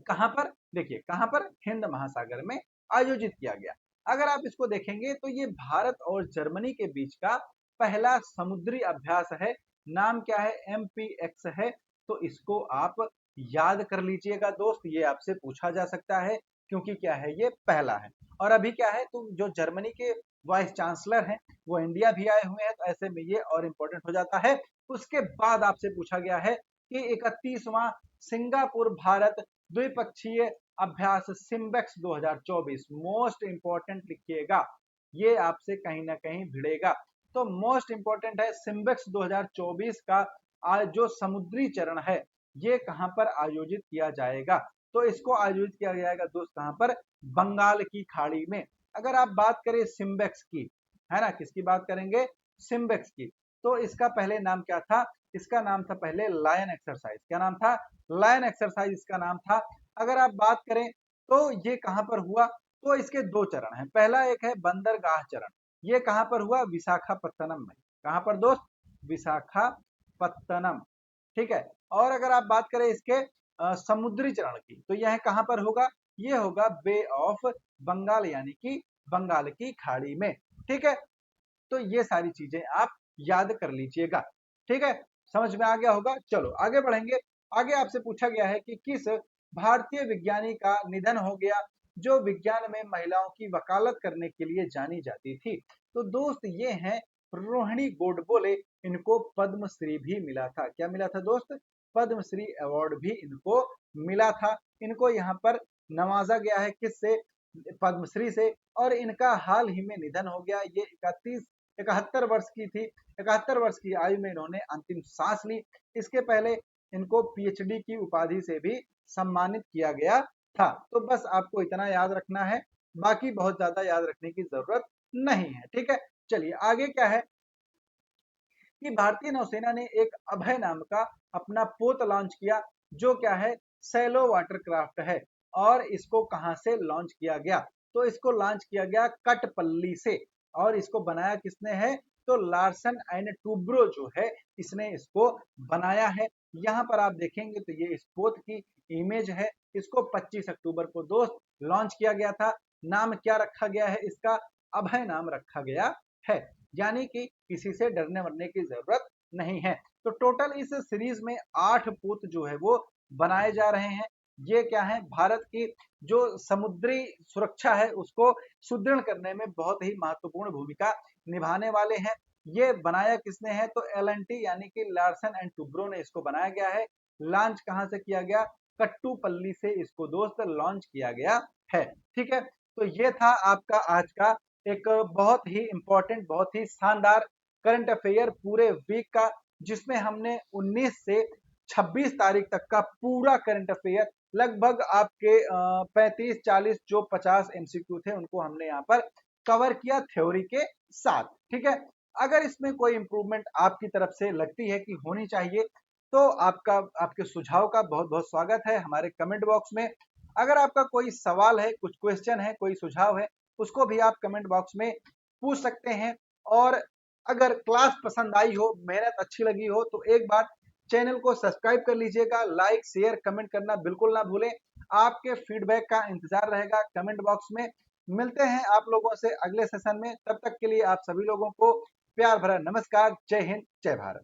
कहां पर? देखिए, कहां पर? हिंद महासागर में आयोजित किया गया। अगर आप इसको देखेंगे तो ये भारत और जर्मनी के बीच का पहला समुद्री अभ्यास है। नाम क्या है? MPX है। तो इसको आप याद कर लीजिएगा दोस्त, ये आपसे पूछा जा सकता है, क्योंकि क्या है, ये पहला है। और अभी क्या है, तो जो जर्मनी के वाइस चांसलर हैं वो इंडिया भी आए हुए हैं, तो ऐसे में ये और इंपॉर्टेंट हो जाता है। उसके बाद आपसे पूछा गया है कि 31वां सिंगापुर भारत द्विपक्षीय अभ्यास सिम्बेक्स 2024, मोस्ट इंपॉर्टेंट लिखिएगा, ये आपसे कहीं ना कहीं भिड़ेगा। तो मोस्ट इंपॉर्टेंट है सिम्बेक्स 2024 का जो समुद्री चरण है, ये कहां पर आयोजित किया जाएगा? तो इसको आयोजित किया जाएगा दोस्त कहां पर? बंगाल की खाड़ी में। अगर आप बात करें सिम्बेक्स की, है ना, किसकी बात करेंगे? सिम्बेक्स की। तो इसका पहले नाम क्या था? इसका नाम था पहले लायन एक्सरसाइज। क्या नाम था? लायन एक्सरसाइज इसका नाम था। अगर आप बात करें तो ये कहां पर हुआ? तो इसके दो चरण हैं। पहला एक है बंदरगाह चरण, ये कहां पर हुआ? विशाखापत्तनम में। कहां पर दोस्त? विशाखापत्तनम। ठीक है, और अगर आप बात करें इसके समुद्री चरण की, तो यह कहां पर होगा? ये होगा बे ऑफ बंगाल, यानी कि बंगाल की खाड़ी में। ठीक है, तो ये सारी चीजें आप याद कर लीजिएगा। ठीक है, समझ में आ गया होगा। चलो आगे बढ़ेंगे। आगे आपसे पूछा गया है कि किस भारतीय विज्ञानी का निधन हो गया जो विज्ञान में महिलाओं की वकालत करने के लिए जानी जाती थी? तो दोस्त ये हैं रोहिणी गोडबोले। इनको पद्मश्री भी मिला था। क्या मिला था दोस्त? पद्मश्री अवार्ड भी इनको मिला था। इनको यहाँ पर नवाजा गया है किससे? पद्मश्री से। और इनका हाल ही में निधन हो गया। ये 71 वर्ष की थी। 71 वर्ष की आयु में इन्होंने अंतिम सांस ली। इसके पहले इनको PhD की उपाधि से भी सम्मानित किया गया था। तो बस आपको इतना याद रखना है, बाकी बहुत ज्यादा याद रखने की जरूरत नहीं है। ठीक है, चलिए आगे क्या है कि भारतीय नौसेना ने एक अभय नाम का अपना पोत लॉन्च किया, जो क्या है? सैलो वाटरक्राफ्ट है। और इसको कहां से लॉन्च किया गया? तो इसको लॉन्च किया गया कटपल्ली से। और इसको बनाया किसने है? तो लार्सन एंड टूब्रो जो है, इसने इसको बनाया है। यहाँ पर आप देखेंगे तो ये इस पोत की इमेज है। इसको 25 अक्टूबर को दोस्त लॉन्च किया गया था। नाम क्या रखा गया है इसका? अभय नाम रखा गया है। यानी कि किसी से डरने वरने की जरूरत नहीं है। तो टोटल इस सीरीज में 8 पोत जो है वो बनाए जा रहे हैं। ये क्या है? भारत की जो समुद्री सुरक्षा है उसको सुदृढ़ करने में बहुत ही महत्वपूर्ण भूमिका निभाने वाले हैं। ये बनाया किसने है? तो LNT यानी कि लार्सन एंड टूब्रो ने इसको बनाया गया है। लॉन्च कहां से किया गया? कट्टूपल्ली से इसको दोस्त लॉन्च किया गया है। ठीक है, तो ये था आपका आज का एक बहुत ही इंपॉर्टेंट, बहुत ही शानदार करंट अफेयर पूरे वीक का, जिसमें हमने 19 से 26 तारीख तक का पूरा करंट अफेयर लगभग आपके 35-40 जो 50 एमसीक्यू थे उनको हमने यहाँ पर कवर किया थ्योरी के साथ। ठीक है, अगर इसमें कोई इंप्रूवमेंट आपकी तरफ से लगती है कि होनी चाहिए, तो आपके सुझाव का बहुत बहुत स्वागत है हमारे कमेंट बॉक्स में। अगर आपका कोई सवाल है, कुछ क्वेश्चन है, कोई सुझाव है, उसको भी आप कमेंट बॉक्स में पूछ सकते हैं। और अगर क्लास पसंद आई हो, मेहनत अच्छी लगी हो, तो एक बार चैनल को सब्सक्राइब कर लीजिएगा। लाइक शेयर कमेंट करना बिल्कुल ना भूलें। आपके फीडबैक का इंतजार रहेगा कमेंट बॉक्स में। मिलते हैं आप लोगों से अगले सेशन में, तब तक के लिए आप सभी लोगों को प्यार भरा नमस्कार। जय हिंद, जय भारत।